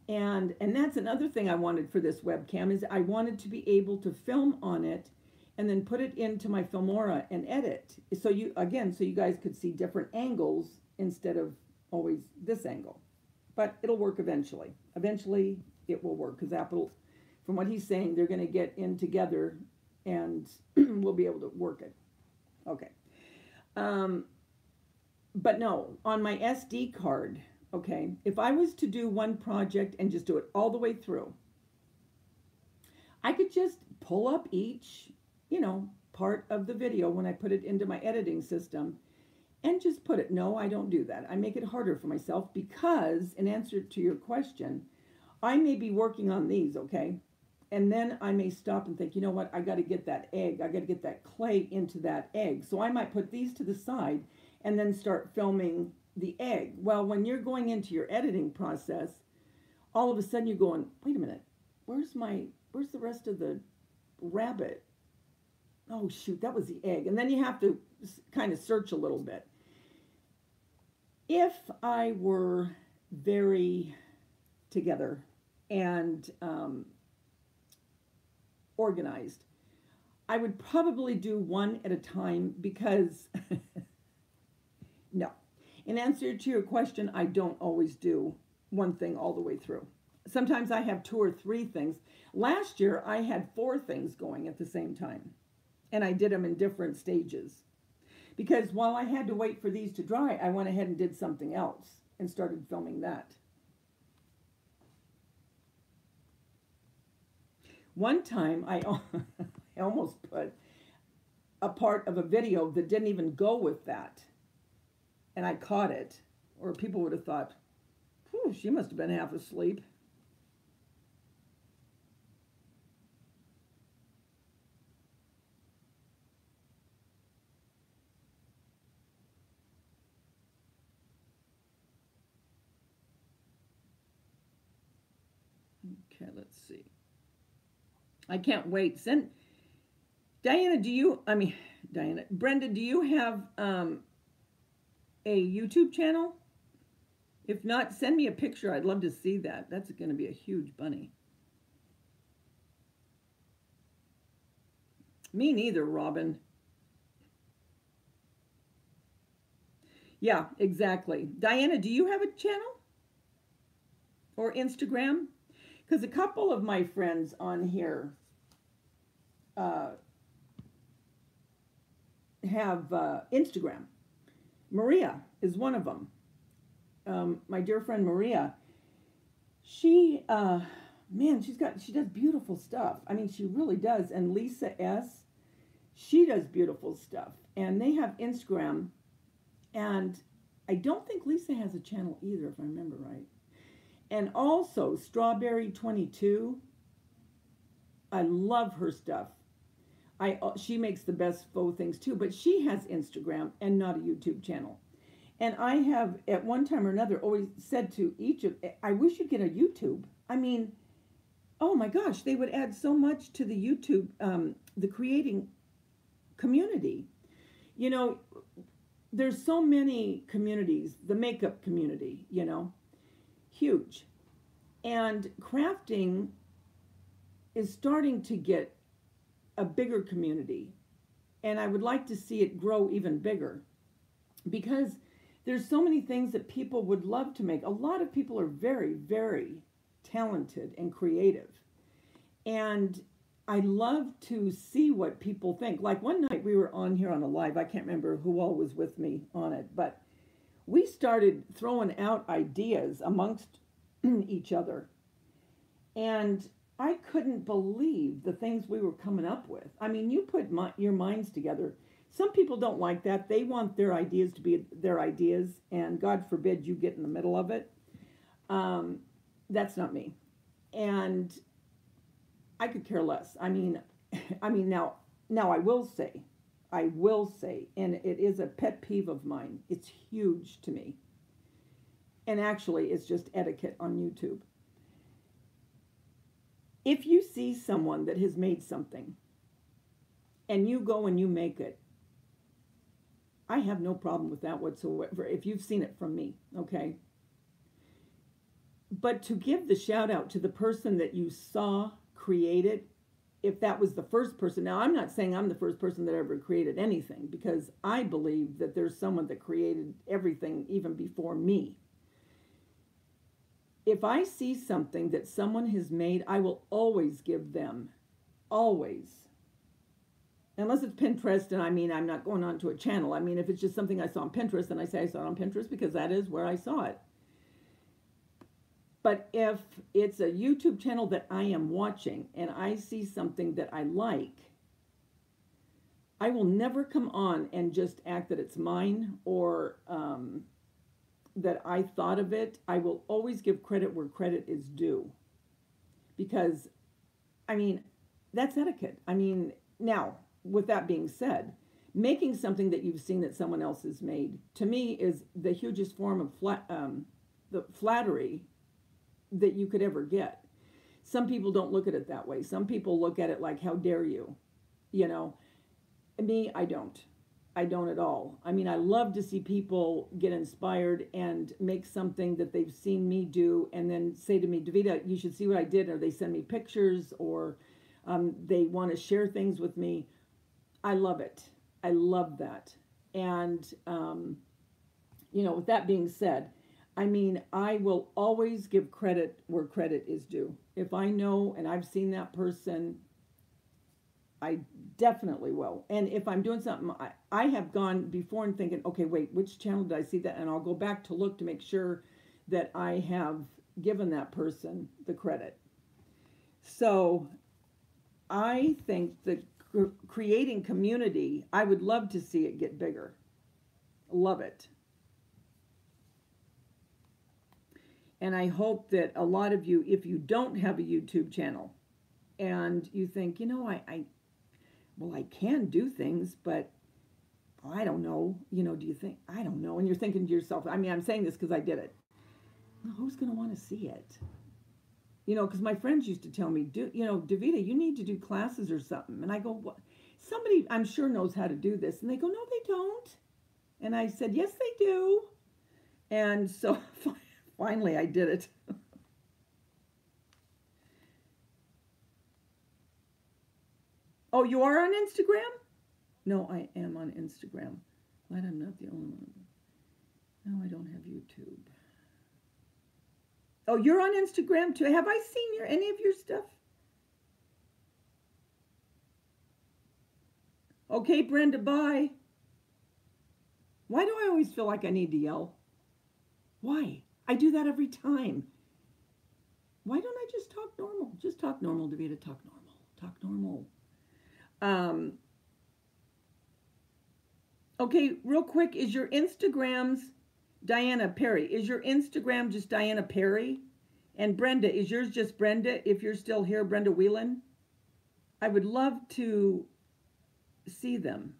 and that's another thing I wanted for this webcam, is I wanted to be able to film on it and then put it into my Filmora and edit. So you guys could see different angles instead of always this angle. But it'll work eventually. Eventually it will work, because Apple, from what he's saying, they're going to get in together and we'll be able to work it. Okay. But no, on my SD card, okay, if I was to do one project and just do it all the way through, I could just pull up each, you know, part of the video when I put it into my editing system and just put it. No, I don't do that. I make it harder for myself because, in answer to your question, I may be working on these, okay? And then I may stop and think, you know what, I got to get that egg. I got to get that clay into that egg. So I might put these to the side and then start filming the egg. Well, when you're going into your editing process, all of a sudden you're going, wait a minute, where's the rest of the rabbit? Oh shoot, that was the egg. And then you have to kind of search a little bit. If I were very together and organized, I would probably do one at a time because, no. In answer to your question, I don't always do one thing all the way through. Sometimes I have 2 or 3 things. Last year, I had 4 things going at the same time, and I did them in different stages. Because while I had to wait for these to dry, I went ahead and did something else and started filming that. One time, I almost put a part of a video that didn't even go with that. And I caught it, or people would have thought, whew, she must have been half asleep. Okay, let's see. I can't wait. Brenda, do you have a YouTube channel? If not, send me a picture. I'd love to see that. That's going to be a huge bunny. Me neither, Robin. Yeah, exactly. Diana, do you have a channel? Or Instagram? Because a couple of my friends on here have Instagram. Maria is one of them. My dear friend Maria, she, man, she does beautiful stuff. I mean, she really does. And Lisa S., she does beautiful stuff. And they have Instagram. And I don't think Lisa has a channel either, if I remember right. And also, Strawberry22, I love her stuff. She makes the best faux things too, but she has Instagram and not a YouTube channel. And I have, at one time or another, always said to each of, I wish you'd get a YouTube. I mean, oh my gosh, they would add so much to the YouTube, the creating community. You know, there's so many communities, the makeup community, you know, huge. And crafting is starting to get a bigger community. And I would like to see it grow even bigger because there's so many things that people would love to make. A lot of people are very, very talented and creative. And I love to see what people think. Like one night we were on here on a live. I can't remember who all was with me on it, but we started throwing out ideas amongst each other. And I couldn't believe the things we were coming up with. I mean, you put your minds together. Some people don't like that. They want their ideas to be their ideas, and God forbid you get in the middle of it. That's not me. And I could care less. I mean, now I will say, and it is a pet peeve of mine. It's huge to me. And actually, it's just etiquette on YouTube. If you see someone that has made something and you go and you make it, I have no problem with that whatsoever if you've seen it from me, okay? But to give the shout out to the person that you saw create it, if that was the first person. Now, I'm not saying I'm the first person that ever created anything because I believe that there's someone that created everything even before me. If I see something that someone has made, I will always give them, always. Unless it's Pinterest, and I mean, I'm not going on to a channel. I mean, if it's just something I saw on Pinterest, then I say I saw it on Pinterest because that is where I saw it. But if it's a YouTube channel that I am watching and I see something that I like, I will never come on and just act that it's mine or that I thought of it. I will always give credit where credit is due. Because, I mean, that's etiquette. I mean, now, with that being said, making something that you've seen that someone else has made, to me, is the hugest form of the flattery that you could ever get. Some people don't look at it that way. Some people look at it like, how dare you? You know, me, I don't. I don't at all. I mean, I love to see people get inspired and make something that they've seen me do and then say to me, Davida, you should see what I did, or they send me pictures, or they want to share things with me. I love it. I love that. And, with that being said, I mean, I will always give credit where credit is due. If I know and I've seen that person, I definitely will. And if I'm doing something, I have gone before and thinking, okay, wait, which channel did I see that? And I'll go back to look to make sure that I have given that person the credit. So I think that creating community, I would love to see it get bigger. Love it. And I hope that a lot of you, if you don't have a YouTube channel and you think, I can do things, but I don't know, do you think, I don't know. And you're thinking to yourself, I mean, I'm saying this because I did it. Well, who's going to want to see it? Because my friends used to tell me, Davida, you need to do classes or something. And I go, what? Somebody I'm sure knows how to do this. And they go, no, they don't. And I said, yes, they do. And so finally I did it. Oh, you are on Instagram? No, I am on Instagram. Glad I'm not the only one. No, I don't have YouTube. Oh, you're on Instagram too. Have I seen any of your stuff? Okay, Brenda, bye. Why do I always feel like I need to yell? Why? I do that every time. Why don't I just talk normal? Just talk normal, Davida. Talk normal. Talk normal. Okay, real quick, is your Instagram's Diana Perry? Is your Instagram just Diana Perry? And Brenda, is yours just Brenda? If you're still here, Brenda Whelan? I would love to see them.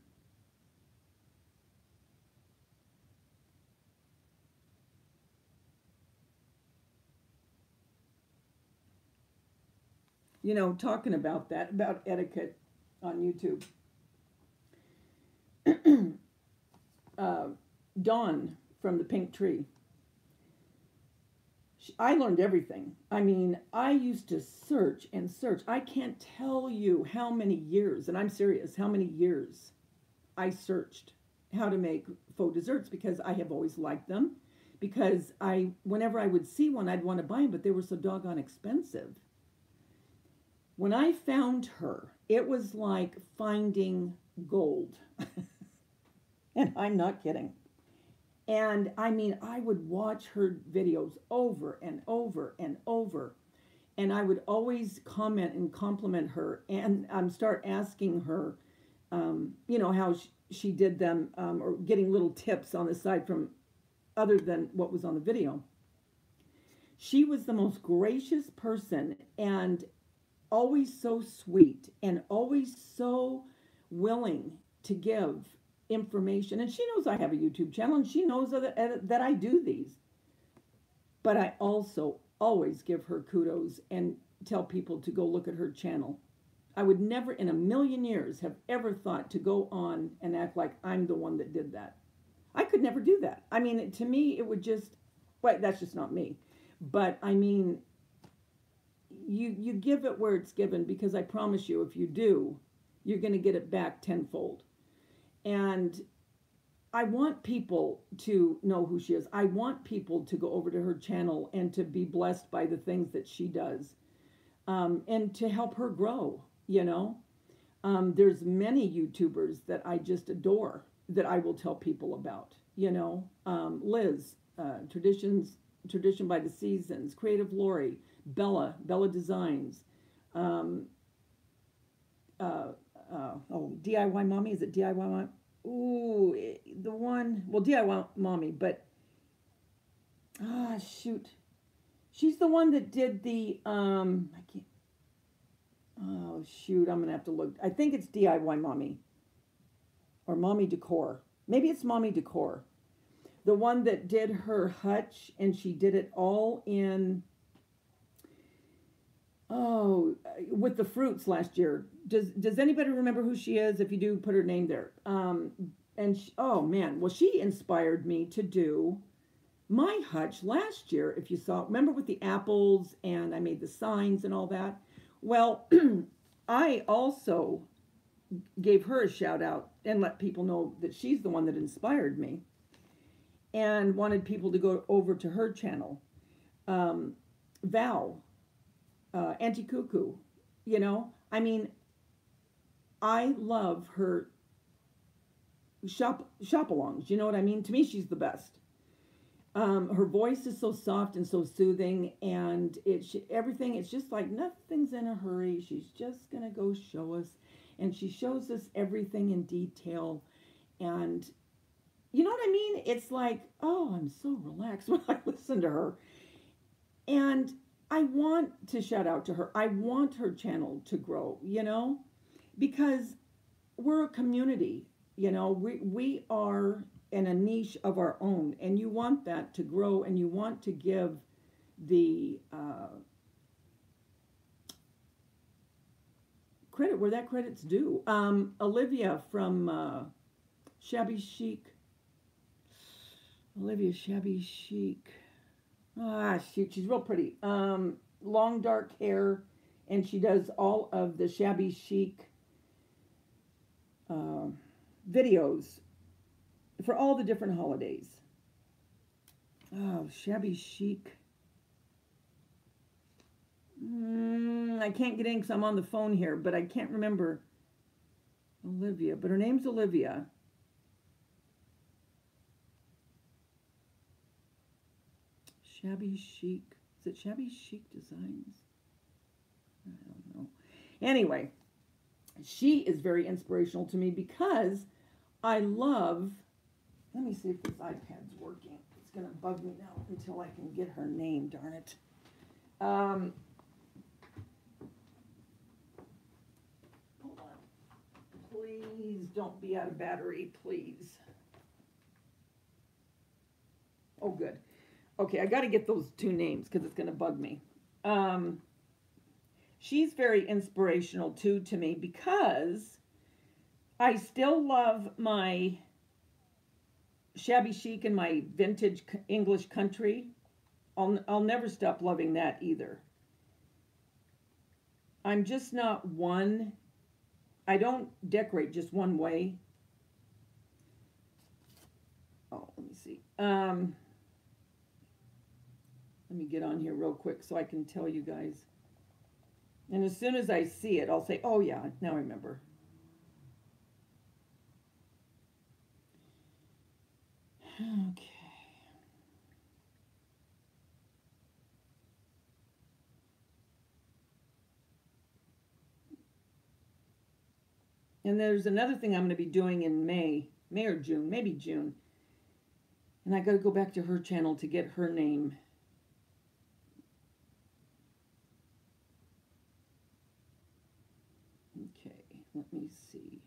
Talking about that, about etiquette on YouTube. Dawn from the Pink Tree. I learned everything. I mean, I used to search and search. I can't tell you how many years, and I'm serious, how many years I searched how to make faux desserts because I have always liked them. Because whenever I would see one, I'd want to buy them, but they were so doggone expensive. When I found her, it was like finding gold. And I'm not kidding. And I mean, I would watch her videos over and over and over. And I would always comment and compliment her and start asking her, how she did them or getting little tips on the side from other than what was on the video. She was the most gracious person and always so sweet and always so willing to give information. And she knows I have a YouTube channel and she knows that I do these. But I also always give her kudos and tell people to go look at her channel. I would never in a million years have ever thought to go on and act like I'm the one that did that. I could never do that. I mean, to me, it would just, well, that's just not me. But I mean, you give it where it's given, because I promise you, if you do, you're going to get it back tenfold. And I want people to know who she is. I want people to go over to her channel and to be blessed by the things that she does, and to help her grow, There's many YouTubers that I just adore that I will tell people about, Liz, Tradition by the Seasons, Creative Lori, Bella Designs, DIY Mommy, is it DIY Mommy? Ooh, the one, well, DIY Mommy, but, shoot. She's the one that did the, I'm going to have to look. I think it's DIY Mommy or Mommy Decor. Maybe it's Mommy Decor. The one that did her hutch, and she did it all in, with the fruits last year. Does anybody remember who she is? If you do, put her name there. She inspired me to do my hutch last year. If you saw, remember with the apples, and I made the signs and all that. Well, I also gave her a shout out and let people know that she's the one that inspired me, and wanted people to go over to her channel. Val, Auntie Cuckoo, you know, I mean, I love her shop-alongs. You know what I mean? To me, she's the best. Her voice is so soft and so soothing, and everything. It's just like nothing's in a hurry. She's just gonna go show us, and she shows us everything in detail. And you know what I mean? It's like, oh, I'm so relaxed when I listen to her. And I want to shout out to her. I want her channel to grow, you know, because we're a community, you know, we are in a niche of our own, and you want that to grow, and you want to give the credit where that credit's due. Olivia from Shabby Chic. Olivia Shabby Chic. Ah, shoot, she's real pretty. Long dark hair, and she does all of the Shabby Chic videos for all the different holidays. Oh, Shabby Chic. I can't get in because I'm on the phone here, but I can't remember Olivia. But her name's Olivia. Shabby Chic. Is it Shabby Chic Designs? I don't know. Anyway, she is very inspirational to me because I love... Let me see if this iPad's working. It's going to bug me now until I can get her name, darn it. Hold on. Please don't be out of battery, please. Oh, good. Okay, I got to get those two names because it's going to bug me. She's very inspirational, too, to me because I still love my Shabby Chic and my vintage English country. I'll never stop loving that either. I'm just not one. I don't decorate just one way. Oh, let me see. Let me get on here real quick so I can tell you guys. And as soon as I see it, I'll say, oh yeah, now I remember. Okay. And there's another thing I'm going to be doing in May or June, maybe June. And I got to go back to her channel to get her name. Okay, let me see.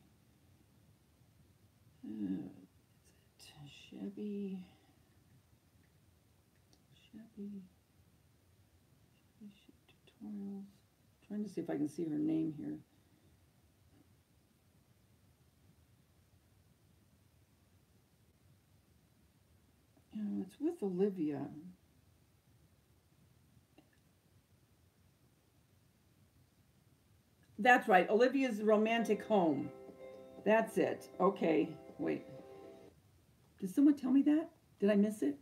Is it Shabby Chic Tutorials? Trying to see if I can see her name here. It's with Olivia. That's right, Olivia's Romantic Home. That's it. Okay, wait. Did someone tell me that? Did I miss it?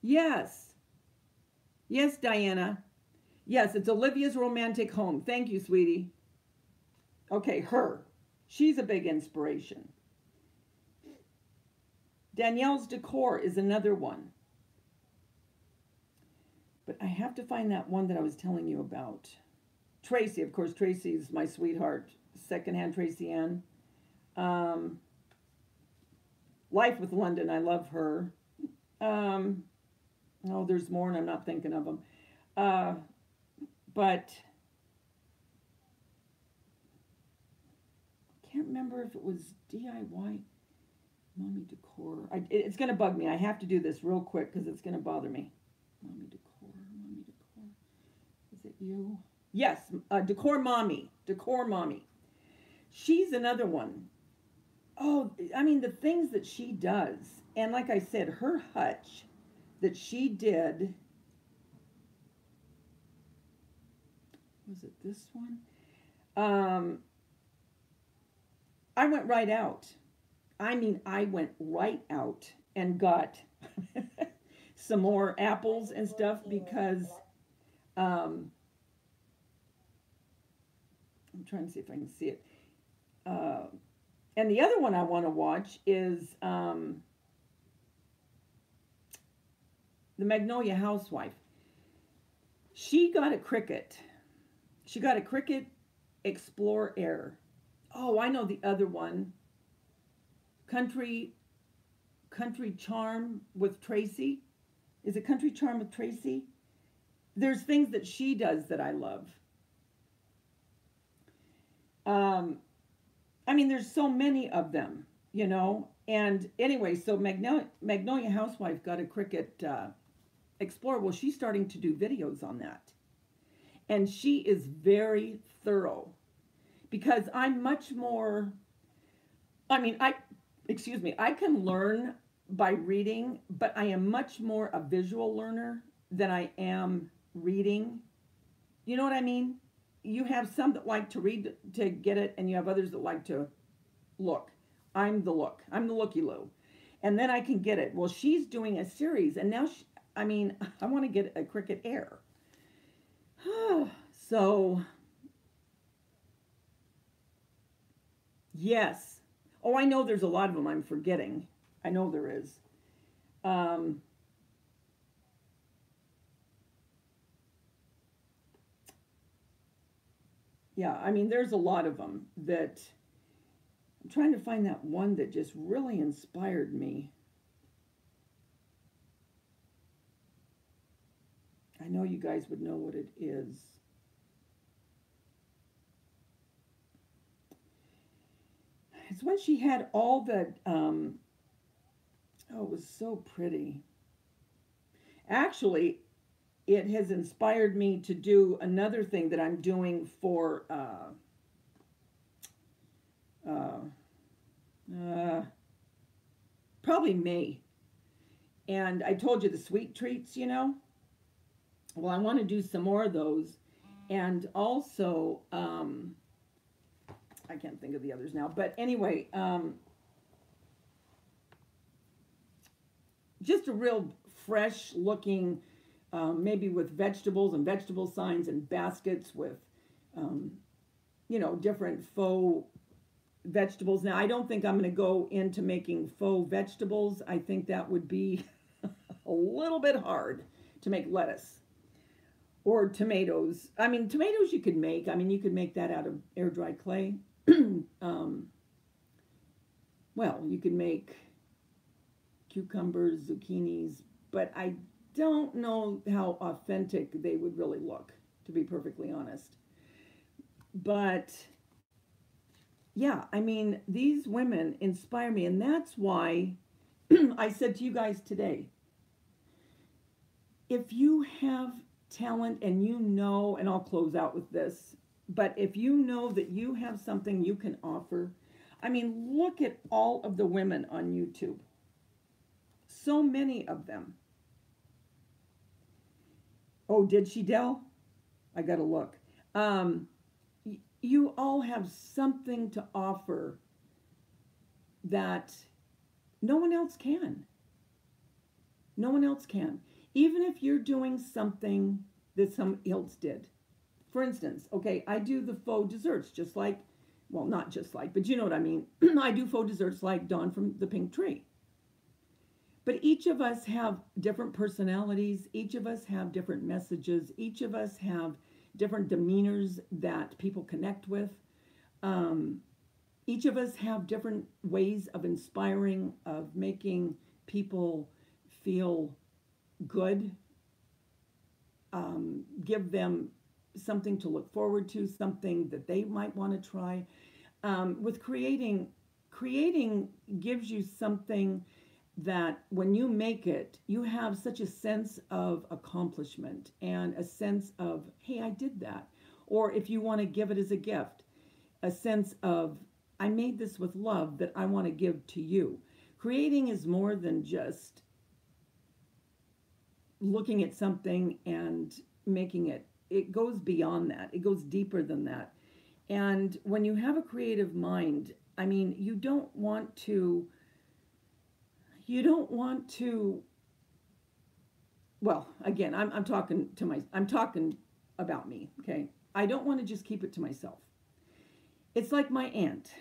Yes. Yes, Diana. Yes, it's Olivia's Romantic Home. Thank you, sweetie. Okay, her. She's a big inspiration. Danielle's Decor is another one. But I have to find that one that I was telling you about. Tracy, of course, Tracy's my sweetheart. Secondhand Tracy Ann. Life with London, I love her. Oh, there's more and I'm not thinking of them. But I can't remember if it was DIY Mommy Decor. It's going to bug me. I have to do this real quick because it's going to bother me. Mommy Decor, Mommy Decor. Is it you? Yes, Decor Mommy. Decor Mommy. She's another one. Oh, I mean, the things that she does. And like I said, her hutch that she did. Was it this one? I went right out. I mean, I went right out and got some more apples and stuff because um, I'm trying to see if I can see it. Uh, and the other one I want to watch is the Magnolia Housewife. She got a Cricut. She got a Cricut Explore Air. Oh, I know the other one. Country Charm with Tracy. Is it Country Charm with Tracy? There's things that she does that I love. Um, I mean, there's so many of them, you know. And anyway, so Magnolia Housewife got a Cricut Explorer. Well, she's starting to do videos on that. And she is very thorough because I'm much more, I mean, excuse me, I can learn by reading, but I am much more a visual learner than I am reading. You know what I mean? You have some that like to read to get it, and you have others that like to look. I'm the look. I'm the looky-loo. And then I can get it. Well, she's doing a series, and now, I mean, I want to get a Cricut Air. So, yes. Oh, I know there's a lot of them I'm forgetting. I know there is. Um, yeah, I mean, there's a lot of them that I'm trying to find that one that just really inspired me. I know you guys would know what it is. It's when she had all the, oh, it was so pretty. Actually, it has inspired me to do another thing that I'm doing for, probably May. And I told you the sweet treats, you know? Well, I want to do some more of those. And also, I can't think of the others now. But anyway, just a real fresh looking, maybe with vegetables and vegetable signs and baskets with, you know, different faux vegetables. Now, I don't think I'm going to go into making faux vegetables. I think that would be a little bit hard to make lettuce or tomatoes. I mean, tomatoes you could make. I mean, you could make that out of air dry clay. Well, you could make cucumbers, zucchinis, but I don't know how authentic they would really look, to be perfectly honest. But yeah, I mean, these women inspire me, and that's why I said to you guys today, if you have talent and you know, and I'll close out with this, but if you know that you have something you can offer, I mean, look at all of the women on YouTube. So many of them. Oh, did she, Dell? I got to look. You all have something to offer that no one else can. No one else can. Even if you're doing something that somebody else did. For instance, okay, I do the faux desserts just like, well, not just like, but you know what I mean. I do faux desserts like Dawn from the Pink Tree. But each of us have different personalities. Each of us have different messages. Each of us have different demeanors that people connect with. Each of us have different ways of inspiring, of making people feel good, give them something to look forward to, something that they might want to try. With creating gives you something that when you make it, you have such a sense of accomplishment and a sense of, hey, I did that. Or if you want to give it as a gift, a sense of, I made this with love that I want to give to you. Creating is more than just looking at something and making it. It goes beyond that. It goes deeper than that. And when you have a creative mind, I mean, you don't want to, well, again, I'm talking about me, okay? I don't want to just keep it to myself. It's like my aunt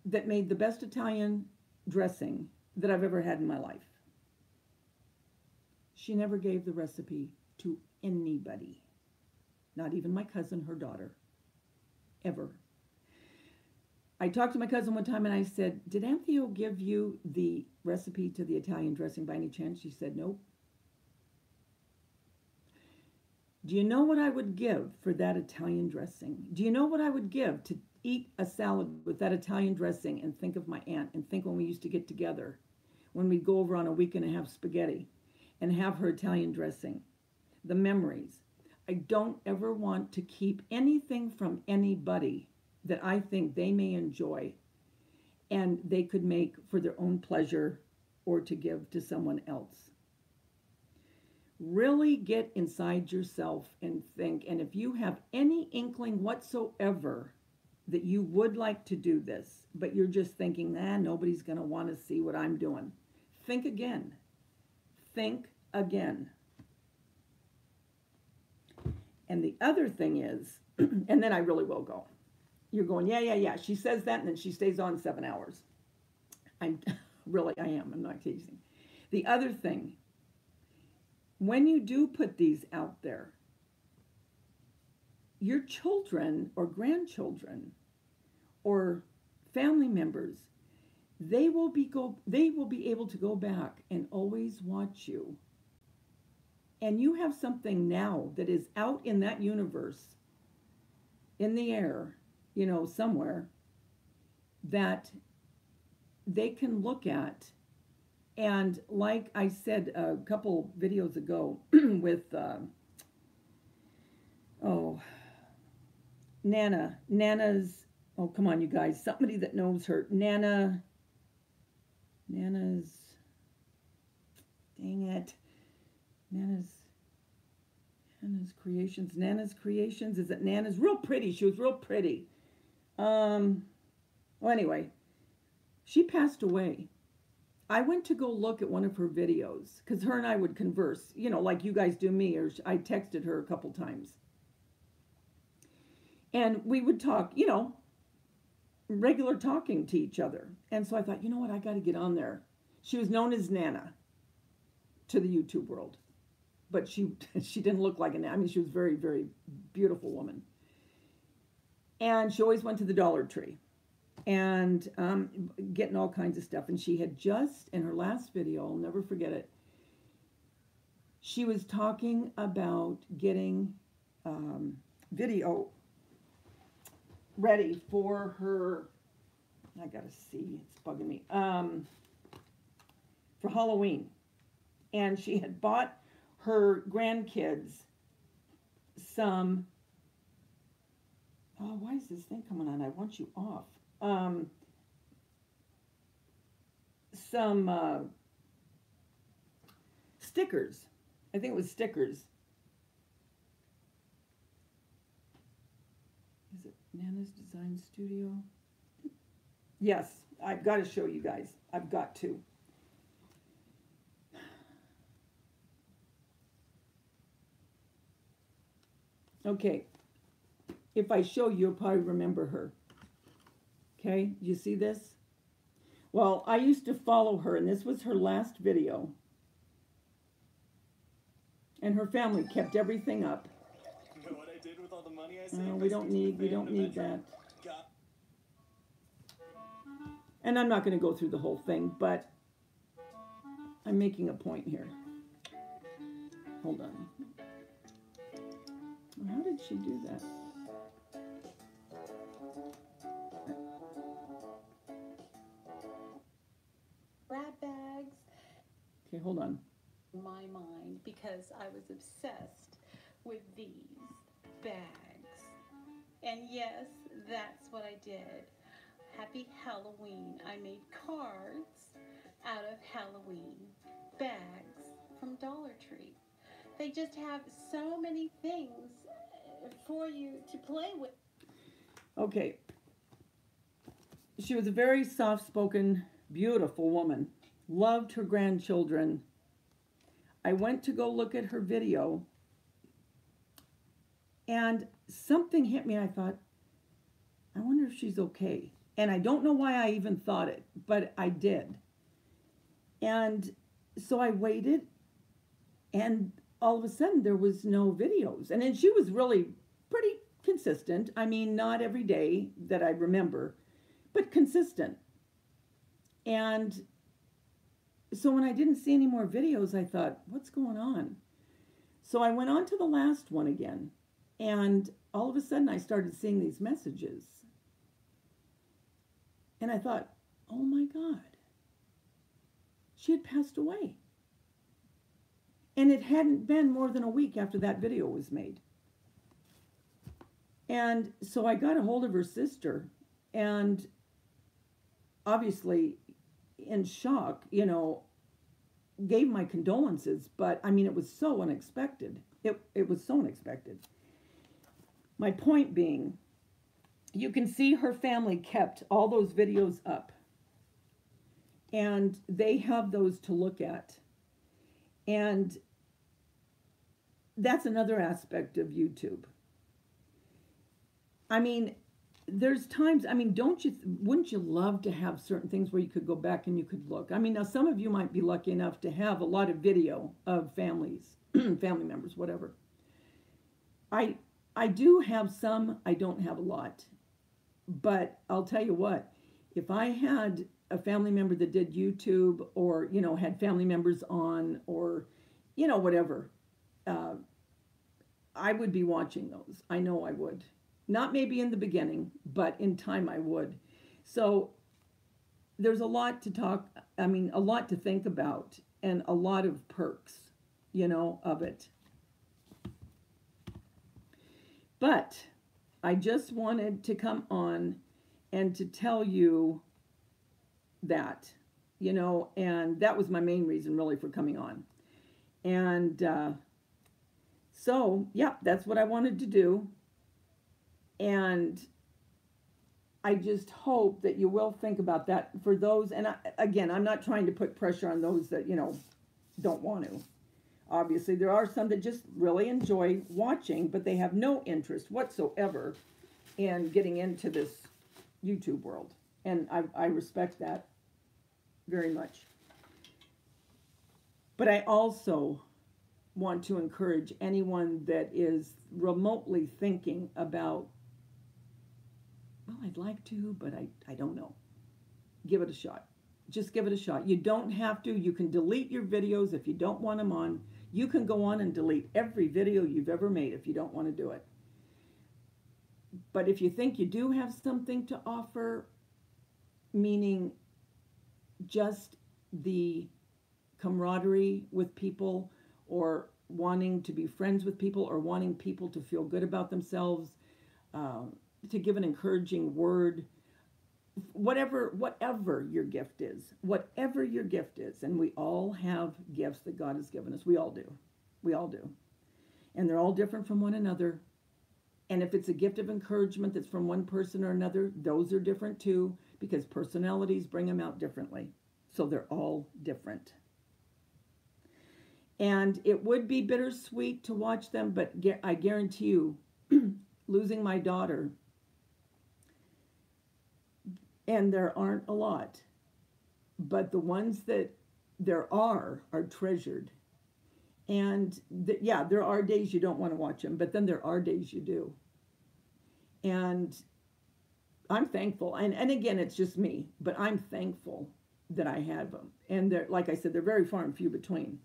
that made the best Italian dressing that I've ever had in my life. She never gave the recipe to anybody, not even my cousin, her daughter, ever. I talked to my cousin one time and I said, "Did Antheo give you the recipe to the Italian dressing by any chance?" She said, "Nope." Do you know what I would give for that Italian dressing? Do you know what I would give to eat a salad with that Italian dressing and think of my aunt and think when we used to get together, when we'd go over on a weekend and have spaghetti and have her Italian dressing? The memories. I don't ever want to keep anything from anybody that I think they may enjoy and they could make for their own pleasure or to give to someone else. Really get inside yourself and think, and if you have any inkling whatsoever that you would like to do this, but you're just thinking, nobody's going to want to see what I'm doing, think again. Think again. And the other thing is, and then I really will go. You're going, yeah. She says that and then she stays on 7 hours. I am. I'm not teasing. The other thing, when you do put these out there, your children or grandchildren or family members, they will be able to go back and always watch you. And you have something now that is out in that universe, in the air, somewhere, that they can look at. And like I said a couple videos ago with, Nana's, oh, come on, you guys, somebody that knows her, Nana's, dang it, Nana's Creations, is it Nana's? Real pretty, she was real pretty. Well, anyway, she passed away. I went to go look at one of her videos, because her and I would converse, like you guys do me, or I texted her a couple times. And we would talk, regular talking to each other. And so I thought, you know what, I got to get on there. She was known as Nana to the YouTube world. But she didn't look like a Nana. I mean, she was a very, very beautiful woman. And she always went to the Dollar Tree and getting all kinds of stuff. And she had just, in her last video, I'll never forget it, she was talking about getting video ready for her, I gotta see, it's bugging me, for Halloween. And she had bought her grandkids some, why is this thing coming on? I want you off. Some stickers. I think it was stickers. Is it Nana's Design Studio? Yes, I've got to show you guys. I've got to. Okay, if I show you, you'll probably remember her. Okay, you see this? Well, I used to follow her, and this was her last video. And her family kept everything up. You know what I did with all the money I saved? We don't need that. And I'm not going to go through the whole thing, but I'm making a point here. Hold on. How did she do that? Grab bags. Okay, hold on. In my mind, because I was obsessed with these bags. And yes, that's what I did. Happy Halloween. I made cards out of Halloween bags from Dollar Tree. They just have so many things for you to play with. Okay. she was a very soft-spoken, beautiful woman. Loved her grandchildren. I went to go look at her video, and something hit me. I thought, I wonder if she's okay. And I don't know why I even thought it, but I did. And so I waited, and all of a sudden there was no videos. And then she was really pretty consistent. I mean, not every day that I remember, but consistent. And so when I didn't see any more videos, I thought, what's going on? So I went on to the last one again. And all of a sudden I started seeing these messages. And I thought, oh my God, she had passed away. And it hadn't been more than a week after that video was made. And so I got a hold of her sister, and obviously in shock, you know, gave my condolences, but I mean, it was so unexpected. It was so unexpected. My point being, you can see her family kept all those videos up, and they have those to look at. And that's another aspect of YouTube. I mean, there's times, I mean, wouldn't you love to have certain things where you could go back and you could look? I mean, now some of you might be lucky enough to have a lot of video of families, family members, whatever. I do have some, I don't have a lot. But I'll tell you what, if I had a family member that did YouTube, or, you know, had family members on, or, you know, whatever, I would be watching those. I know I would. Not maybe in the beginning, but in time I would. So there's a lot to talk, I mean, a lot to think about, and a lot of perks, you know, of it. But I just wanted to come on and to tell you that, you know, and that was my main reason really for coming on. And so, yeah, that's what I wanted to do. And I just hope that you will think about that for those. And again, I'm not trying to put pressure on those that, you know, don't want to. Obviously, there are some that just really enjoy watching, but they have no interest whatsoever in getting into this YouTube world. And I respect that very much. But I also want to encourage anyone that is remotely thinking about, well, I'd like to, but I don't know. Give it a shot. Just give it a shot. You don't have to. You can delete your videos if you don't want them on. You can go on and delete every video you've ever made if you don't want to do it. But if you think you do have something to offer, meaning just the camaraderie with people, or wanting to be friends with people, or wanting people to feel good about themselves, to give an encouraging word, whatever your gift is, and we all have gifts that God has given us. We all do. And they're all different from one another. And if it's a gift of encouragement that's from one person or another, those are different too, because personalities bring them out differently. So they're all different. And it would be bittersweet to watch them, but I guarantee you, losing my daughter, and there aren't a lot, but the ones that there are treasured. And yeah, there are days you don't want to watch them, but then there are days you do. And I'm thankful. And again, it's just me, but I'm thankful that I had them. And they're, like I said, they're very far and few between.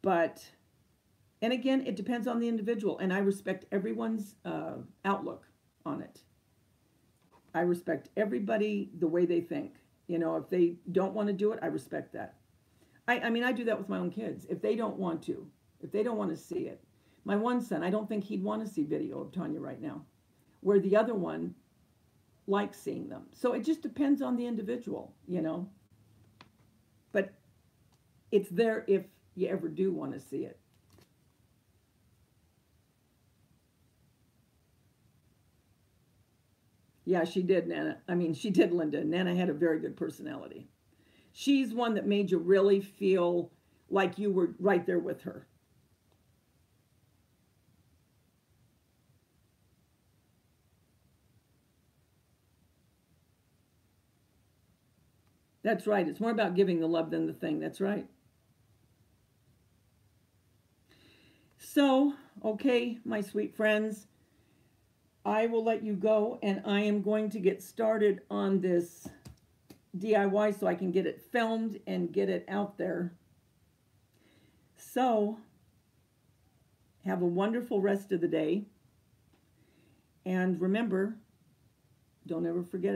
But, and again, it depends on the individual. And I respect everyone's outlook on it. I respect everybody the way they think. You know, if they don't want to do it, I respect that. I mean, I do that with my own kids. If they don't want to, if they don't want to see it. My one son, I don't think he'd want to see video of Tanya right now, where the other one likes seeing them. So it just depends on the individual, you know. But it's there if you ever do want to see it. Yeah, she did, Nana. I mean, she did, Linda. Nana had a very good personality. She's one that made you really feel like you were right there with her. That's right. It's more about giving the love than the thing. That's right. So, okay, my sweet friends, I will let you go, and I am going to get started on this DIY so I can get it filmed and get it out there. So, have a wonderful rest of the day. And remember, don't ever forget it.